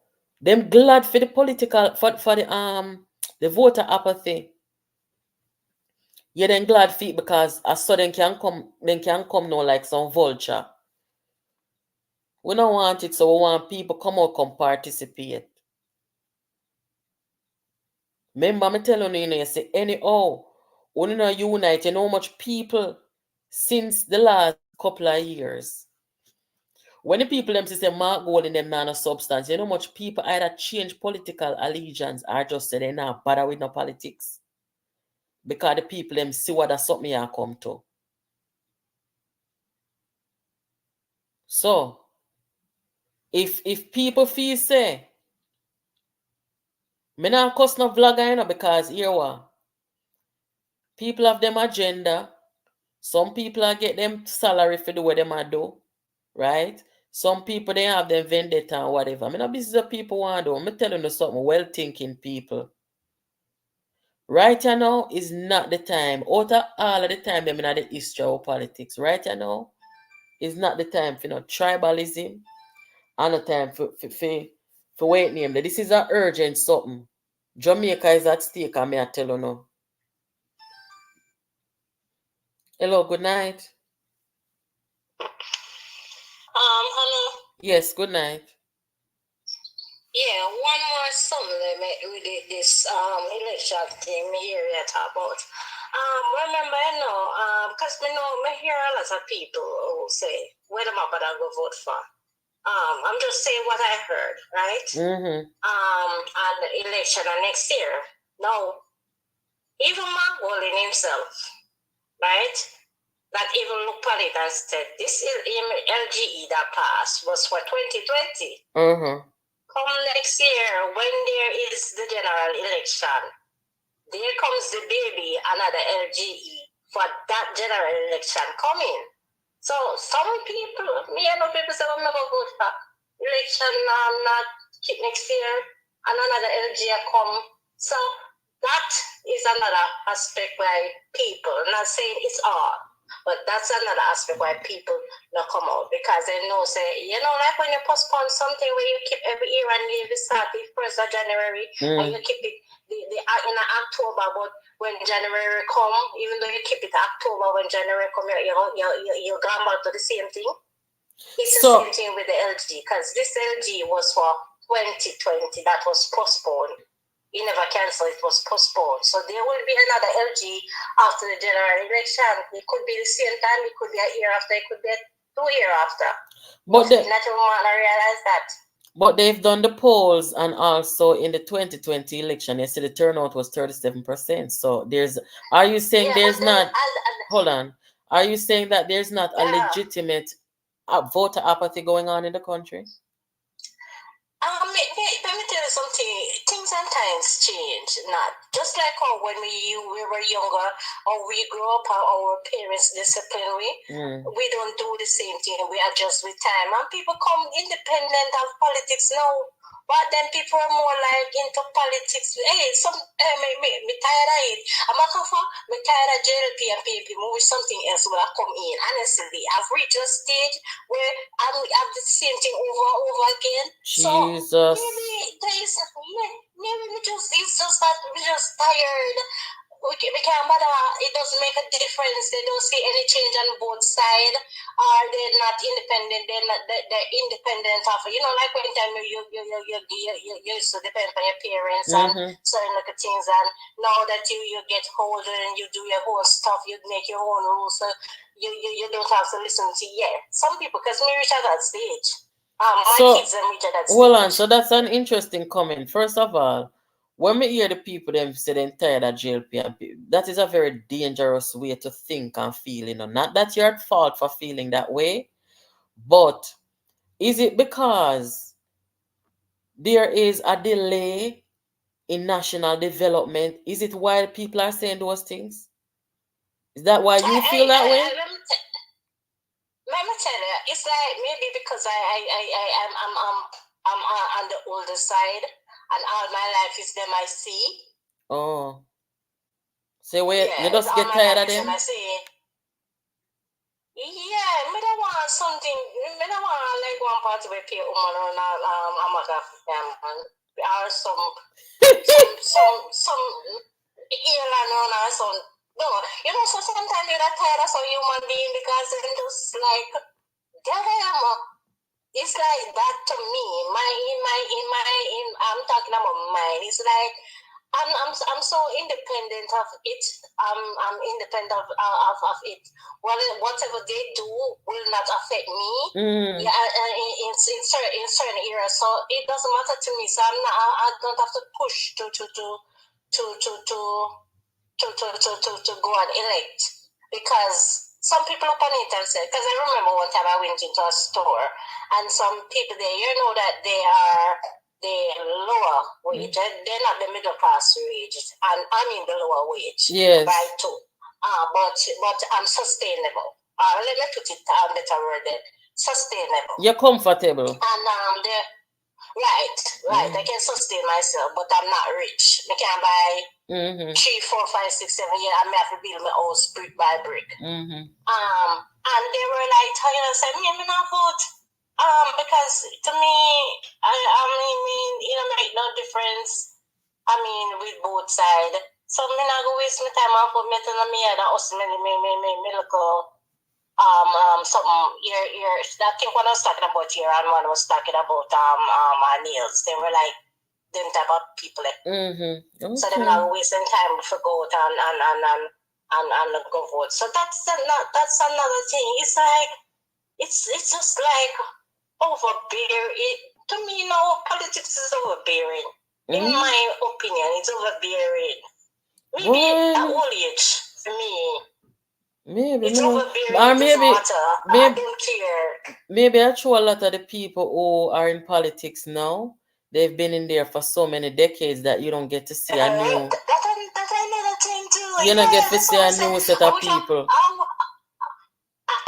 Them glad for the political for the voter apathy. Yeah, them glad for it because as so they can come now like some vulture. We don't want it, so we want people come out, come participate. Remember, me telling you, you say anyhow, when you know unite, you know how much people since the last couple of years. When the people them say Mark Gold in them not no substance, you know how much people either change political allegiance or just say they not bother with no politics. Because the people them see what that's something you come to. So if people feel say me not cuss no vlogger, you know, because here what people have them agenda. Some people are get them salary for the way them a do, right? Some people they have them vendetta and whatever. I mean, this is the people want to do. I'm telling you something, well thinking people. Right now is not the time. Out of all of the time them in the history of politics, right now is not the time for tribalism and the time for wait name. This is an urgent something. Jamaica is at stake, and I tell you now. Hello, good night. Hello. Yes, good night. Yeah, one more something with this election thing me hear you talk about. Remember, you know, because me hear a lot of people who say, where am I gonna go vote for? I'm just saying what I heard, right? And the election next year. Now, even Mark Golding himself, right? That even looked at it and said, this LGE that passed was for 2020. Come next year, when there is the general election, there comes the baby, another LGE for that general election coming. So some people, me and other people say, I'm not going to vote for election not next year, and another LGE come. So that is another aspect why people, not saying it's all, but that's another aspect why people not come out because they know, say, you know, like when you postpone something where you keep every year and leave it start the 1st of January and you keep it in October, but when January come, even though you keep it October, when January come, you go back to the same thing. It's the same thing with the LG because this LG was for 2020 that was postponed. You never cancel, it was postponed. So there will be another LG after the general election. It could be the same time, it could be a year after, it could be 2 years after. But not everyone realize that. But they've done the polls, and also in the 2020 election, you see the turnout was 37%. So are you saying there's not, hold on, are you saying that there's not a legitimate voter apathy going on in the country? Let me tell you something. Things sometimes change. Not just like when we were younger, or we grew up, our parents discipline we don't do the same thing. We adjust with time, and people come independent of politics now. But then people are more like into politics. Hey, me tired of it. I'm tired of JLP and people. Me wish something else would have come in. Honestly, I've reached a stage where I'm the same thing over and over again. Jesus. So maybe maybe it's just that we're just tired. We can't bother. It doesn't make a difference. They don't see any change on both sides. Or they're not independent. They're independent of, like when time you used to depend on your parents and certain little things, and now that you get older and you do your whole stuff, you make your own rules, so you don't have to listen to some people, because we reach at that stage. My kids and reach at that stage. Hold on, so that's an interesting comment. First of all, when we hear the people them say they're tired of JLP and that is a very dangerous way to think and feel, Not that you're at fault for feeling that way, but is it because there is a delay in national development? Is it why people are saying those things? Is that why you feel that way? Let me tell you, it's like maybe because I'm on the older side, and all my life is them I see. Oh. So you just get tired of them? Yeah, me don't want something. Me don't want like one part where pay woman on or some airline or some. No, so sometimes you're not tired of some human being because they're just like, damn. It's like that to me. I'm talking about mine. It's like I'm so independent of it. I'm independent of it. Whatever they do will not affect me. Yeah, in certain areas. So it doesn't matter to me. So I don't have to push to go and elect, because some people up on it and said, because I remember one time I went into a store and some people there, that they are the lower wage. They're not the middle class wage, and I'm in the lower wage. Yes. Right too. But I'm sustainable. Let me put it better worded. Sustainable. You're comfortable. And right. I can sustain myself, but I'm not rich. I can't buy 3, 4, 5, 6, 7 years. I may have to build my house brick by brick. And they were like, say, me not vote. Because to me, I mean, it make no difference. I mean, with both sides. So me not go waste my time on for me to me and also me look something here. That thing when I was talking about here and when I was talking about my nails, they were like them type of people. Okay. So they're not wasting time to go out and go vote. So that's another thing. It's like it's just like overbearing. To me, politics is overbearing. In my opinion, it's overbearing. Maybe at old age for me. Maybe it's overbearing. Or maybe I don't care. Maybe I show a lot of the people who are in politics now, they've been in there for so many decades that you don't get to see a new. That's another thing too. You don't get to see a new set of people.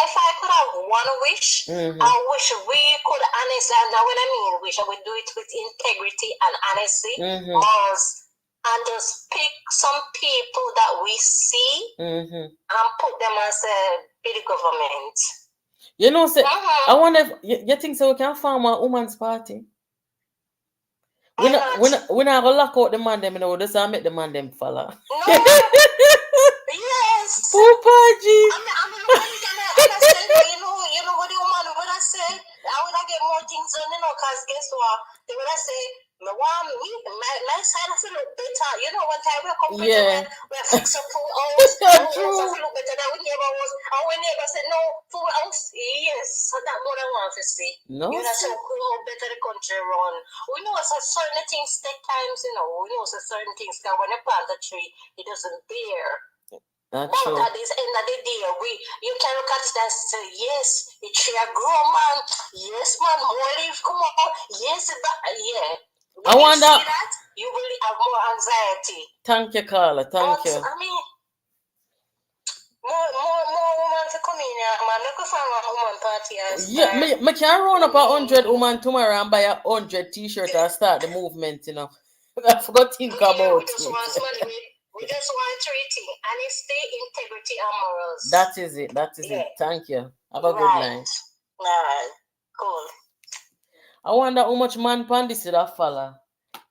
If I could have one wish, I wish we could honestly. Now, when I mean wish, I would do it with integrity and honesty, and just pick some people that we see and put them as the government. I wonder if you think so we can form a woman's party? We're not gonna lock out the man them, we'll just make the man them follow. No. Yes. Pupaji. You know what the woman would I say? I would get more things done, because guess what? They would I say, my side of it look better. One time we come we fix up full house. We look better than we neighbor was. And when neighbor said, no, full house. Yes. So that more than want to see. No. So how better the country run. We know so certain things take times, we know so certain things, because when you plant a tree, it doesn't bear. That's but true. at the end of the day, you can look at it and say, yes, it tree a grow, man. Yes, man, more leaf come out. Yes, yeah. When you see that, you will have more anxiety. Thank you, Carla. Thank you. I mean, more women to come Yeah, me can run up 100 woman tomorrow and buy 100 t-shirt and start the movement, you know. I forgot to think about it. We just want treating honesty, integrity, and morals. That is it. That is it. Thank you. Have a good night. Right. Cool. I wonder how much man pan this that fella.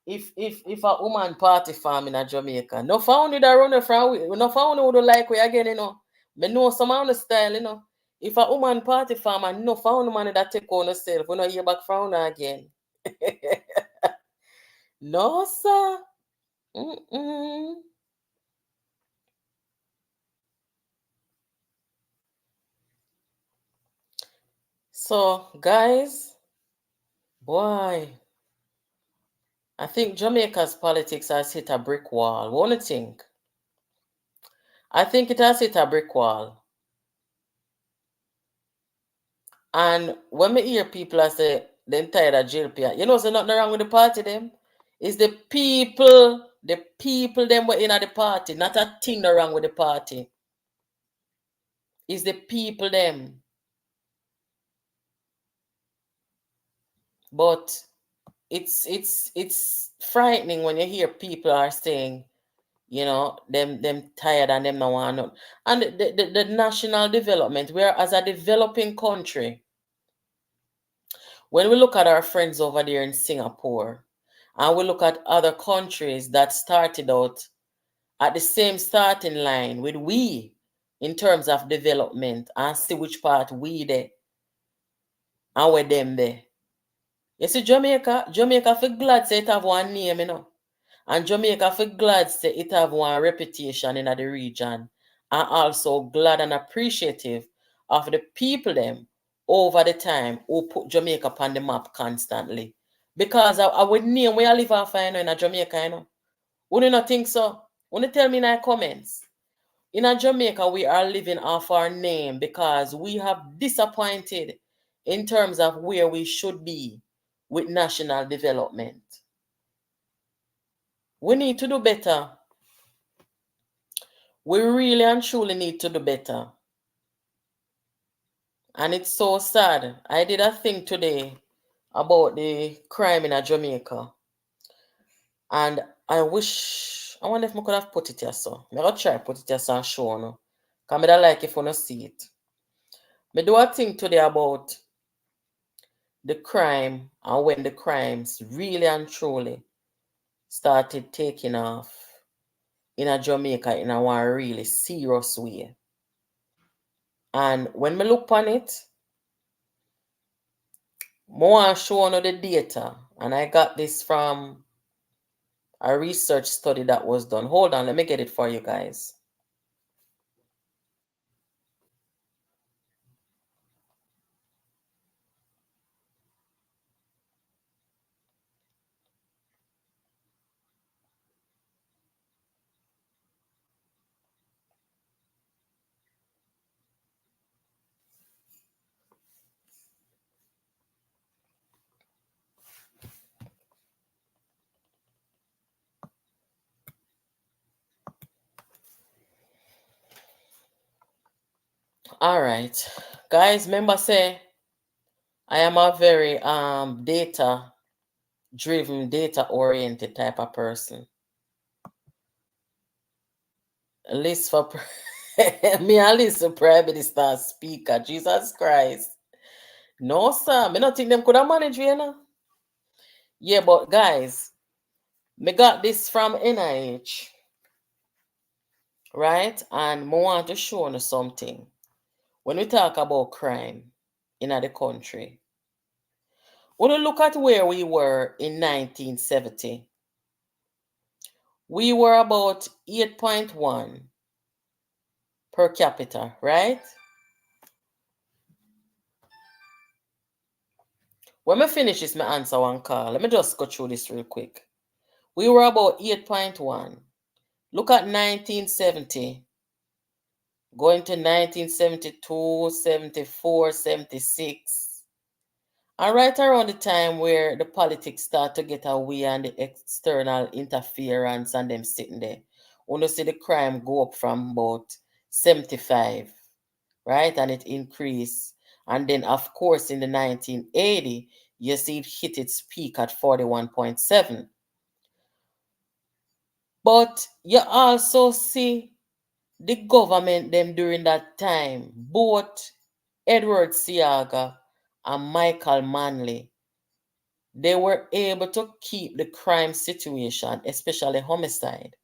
If a woman party farm in a Jamaica, no found with a runner from no found would like we again, you know. Me know some of the style, you know. If a woman party farm and no found man that take on herself, we no hear back from her again. No, sir. Mm-mm. So, guys, boy, I think Jamaica's politics has hit a brick wall. What do you think? I think it has hit a brick wall. And when me hear people say them tired of jail pay, you know, there's nothing wrong with the party them. It's the people them were in at the party, not a thing no wrong with the party. It's the people them. But it's frightening when you hear people are saying, you know, them tired and them no want no. And the national development, we are as a developing country. When we look at our friends over there in Singapore, and we look at other countries that started out at the same starting line with we in terms of development, and see which part we there and where them there. You see, Jamaica for glad say it have one name, you know. And Jamaica for glad say it have one reputation in the region. And also glad and appreciative of the people them over the time who put Jamaica on the map constantly. Because I would name where I live off, you know, in Jamaica, you know. Would you not think so? Would you tell me in the comments? In Jamaica, we are living off our name because we have disappointed in terms of where we should be with national development. We need to do better. We really and truly need to do better. And it's so sad. I did a thing today about the crime in Jamaica. And I wonder if I could have put it here so. I'm going to try put it here so and show you. Because I don't like if you don't see it. I do a thing today about the crime and when the crimes really and truly started taking off in Jamaica in a one really serious way. And when I look on it, I want to show you the data. And I got this from a research study that was done. Hold on, let me get it for you guys. All right, guys, remember say I am a very data driven, data oriented type of person. List for me a list for prime minister speaker. Jesus Christ. No, sir. Me not think them could have managed, you know. Yeah, but guys, me got this from NIH. Right? And I want to show you something. When we talk about crime in the country, when you look at where we were in 1970, we were about 8.1 per capita, right? When I finish this, my answer one call. Let me just go through this real quick. We were about 8.1. Look at 1970. Going to 1972, 74, 76. And right around the time where the politics start to get away and the external interference and them sitting there, when you see the crime go up from about 75 right? And it increased. And then, of course, in the 1980, you see it hit its peak at 41.7. But you also see the government them during that time, both Edward Seaga and Michael Manley, they were able to keep the crime situation, especially homicide,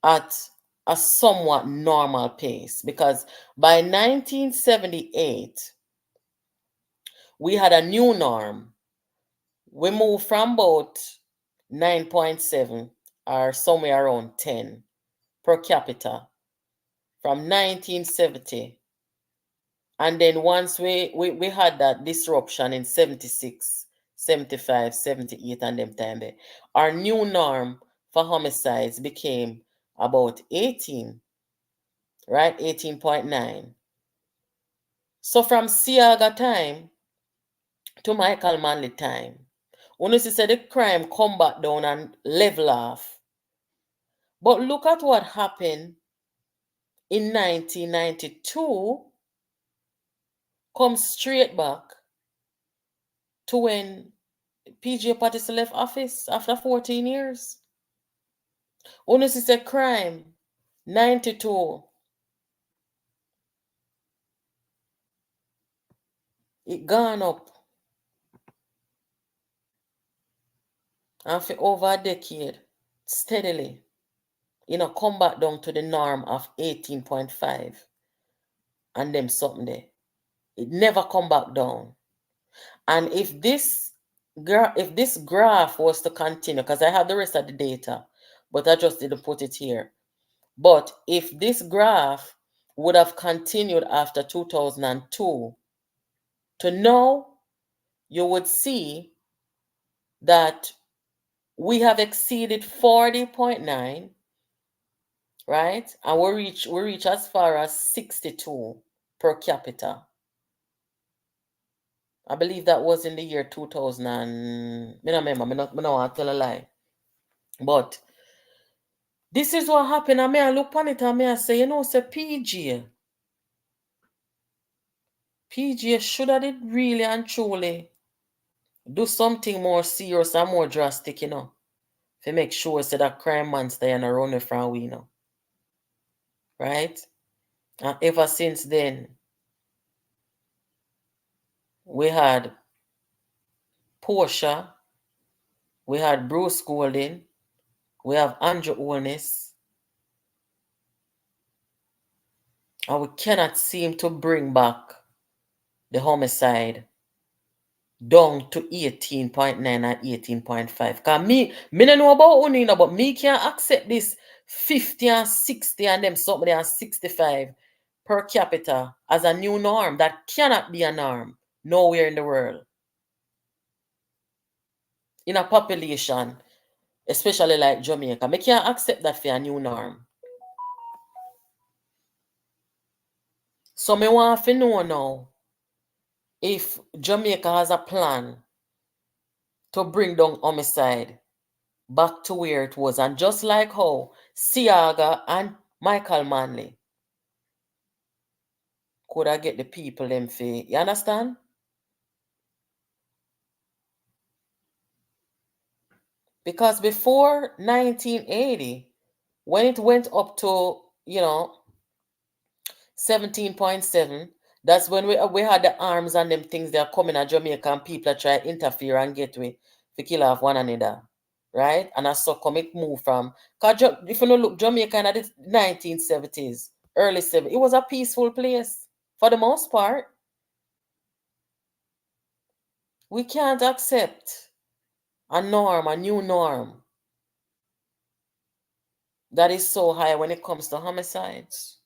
at a somewhat normal pace, because by 1978 we had a new norm. We moved from about 9.7 or somewhere around 10 per capita from 1970. And then once we had that disruption in 76, 75, 78 and them time there, our new norm for homicides became about 18, right? 18.9. So from Siaga time to Michael Manley time, when you see the crime come back down and level off. But look at what happened in 1992, come straight back to when PJ Patterson left office after 14 years. When you see crime, 92, it gone up. And for over a decade, steadily, come back down to the norm of 18.5 and them something there. It never come back down. And if this graph was to continue, because I have the rest of the data, but I just didn't put it here. But if this graph would have continued after 2002 to now, you would see that we have exceeded 40.9, right? And we reach as far as 62 per capita. I believe that was in the year 2000 and I don't remember, I don't want to tell a lie. But this is what happened. And I look on it and I say, say PG should have did really and truly do something more serious and more drastic, to make sure so that crime monster and run from we, right? And ever since then, we had Portia, we had Bruce Golding, we have Andrew Holness, and we cannot seem to bring back the homicide down to 18.9 and 18.5. Because me don't know about Unina, but me can't accept this 50 and 60 and them something and 65 per capita as a new norm. That cannot be a norm nowhere in the world. In a population, especially like Jamaica, me can't accept that for a new norm. So me want to know now if Jamaica has a plan to bring down homicide back to where it was. And just like how Siaga and Michael Manley could I get the people them for, you understand? Because before 1980, when it went up to, 17.7, that's when we had the arms and them things that are coming at Jamaica and people try to interfere and get with to kill off one another. Right? And I saw come it move from, because if you look, Jamaica in the 1970s, early 70s, it was a peaceful place for the most part. We can't accept a norm, a new norm that is so high when it comes to homicides.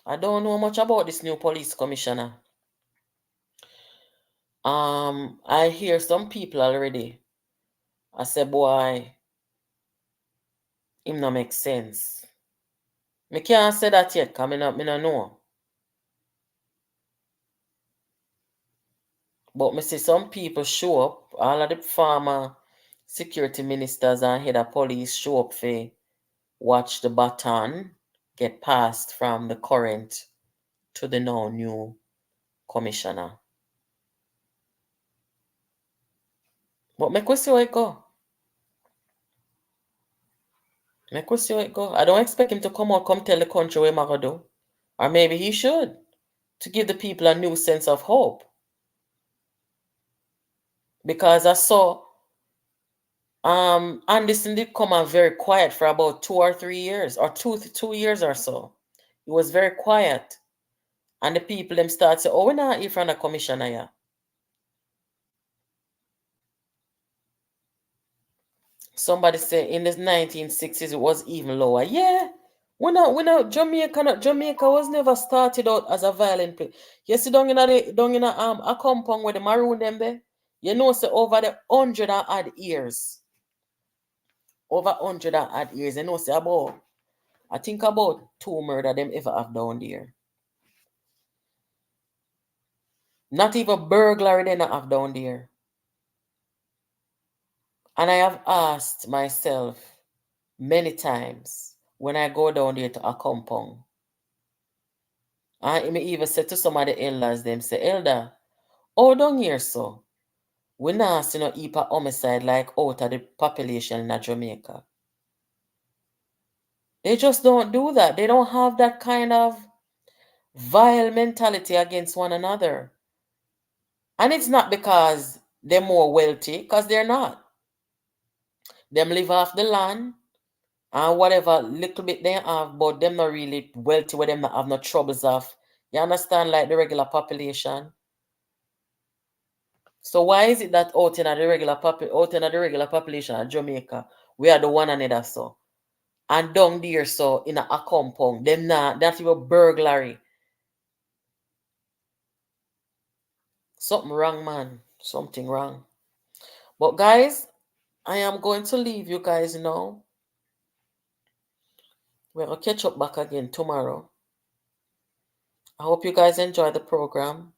I don't know much about this new police commissioner. I hear some people already. I say, boy, him no make sense. Me can't say that yet, because me no know. But me see some people show up, all of the former security ministers and head of police show up for watch the baton. get passed from the current to the now new commissioner. But make we see how it go. Make we see how it go. I don't expect him to come out, come tell the country what I'm going to do. Or maybe he should, to give the people a new sense of hope. Because I saw Anderson did come out very quiet for about 2 or 3 years, or 2 years or so. He was very quiet. And the people them start say, oh, we're not here from the commissioner here. Somebody say in the 1960s it was even lower. Yeah. We're not Jamaica was never started out as a violent place. You see down in a compound where the maroon them there, you know, say over the 100 and odd years. Over 100 and odd years, you know, say about, I think about 2 murder them ever have down there. Not even burglary they not have down there. And I have asked myself many times when I go down there to a compound. And I even said to some of the elders, them say, Elder, how down here so? We not see no heap of homicide like out of the population in Jamaica. They just don't do that. They don't have that kind of vile mentality against one another. And it's not because they're more wealthy, because they're not. Them live off the land and whatever little bit they have, but them not really wealthy with them not have no troubles of. You understand, like the regular population. So why is it that out in the regular population of Jamaica, we are the one another so? And down there so in a compound, them not that even burglary. Something wrong, man. Something wrong. But guys, I am going to leave you guys now. We're going to catch up back again tomorrow. I hope you guys enjoy the program.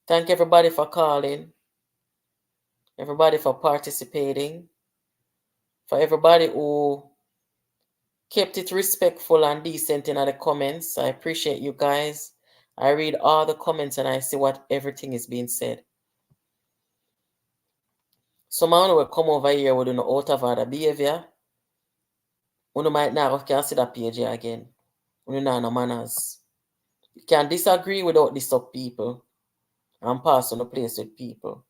Thank everybody for calling. Everybody for participating. For everybody who kept it respectful and decent in the comments. I appreciate you guys. I read all the comments and I see what everything is being said. Someone will come over here with an out of order behavior. You might not can see that page here again. You know no manners. You can disagree without disturb people and pass on the place with people.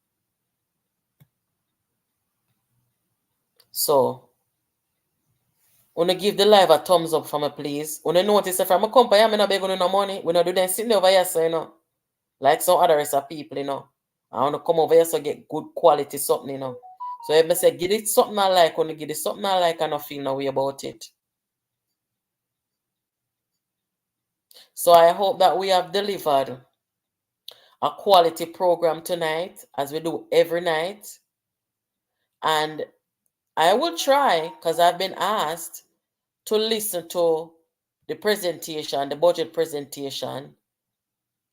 So, wanna give the live a thumbs up for me, please. Wanna notice if I'm a company, I'm not begging no money. We not do them sitting over here, so you know. Like some other rest of people, you know. I wanna come over here so get good quality something, you know. So if I say give it something I like, wanna give it something I like and not feel no way about it. So I hope that we have delivered a quality program tonight, as we do every night. And I will try, because I've been asked to listen to the presentation, the budget presentation,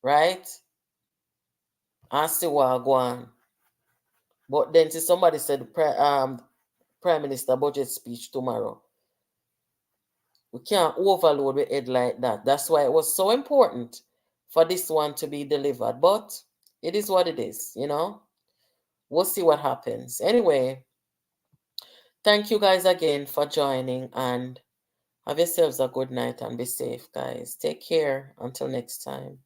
right? And see what I go on. But then see somebody said Prime Minister budget speech tomorrow. We can't overload the head like that. That's why it was so important for this one to be delivered. But it is what it is, you know. We'll see what happens. Anyway, thank you guys again for joining, and have yourselves a good night and be safe, guys. Take care until next time.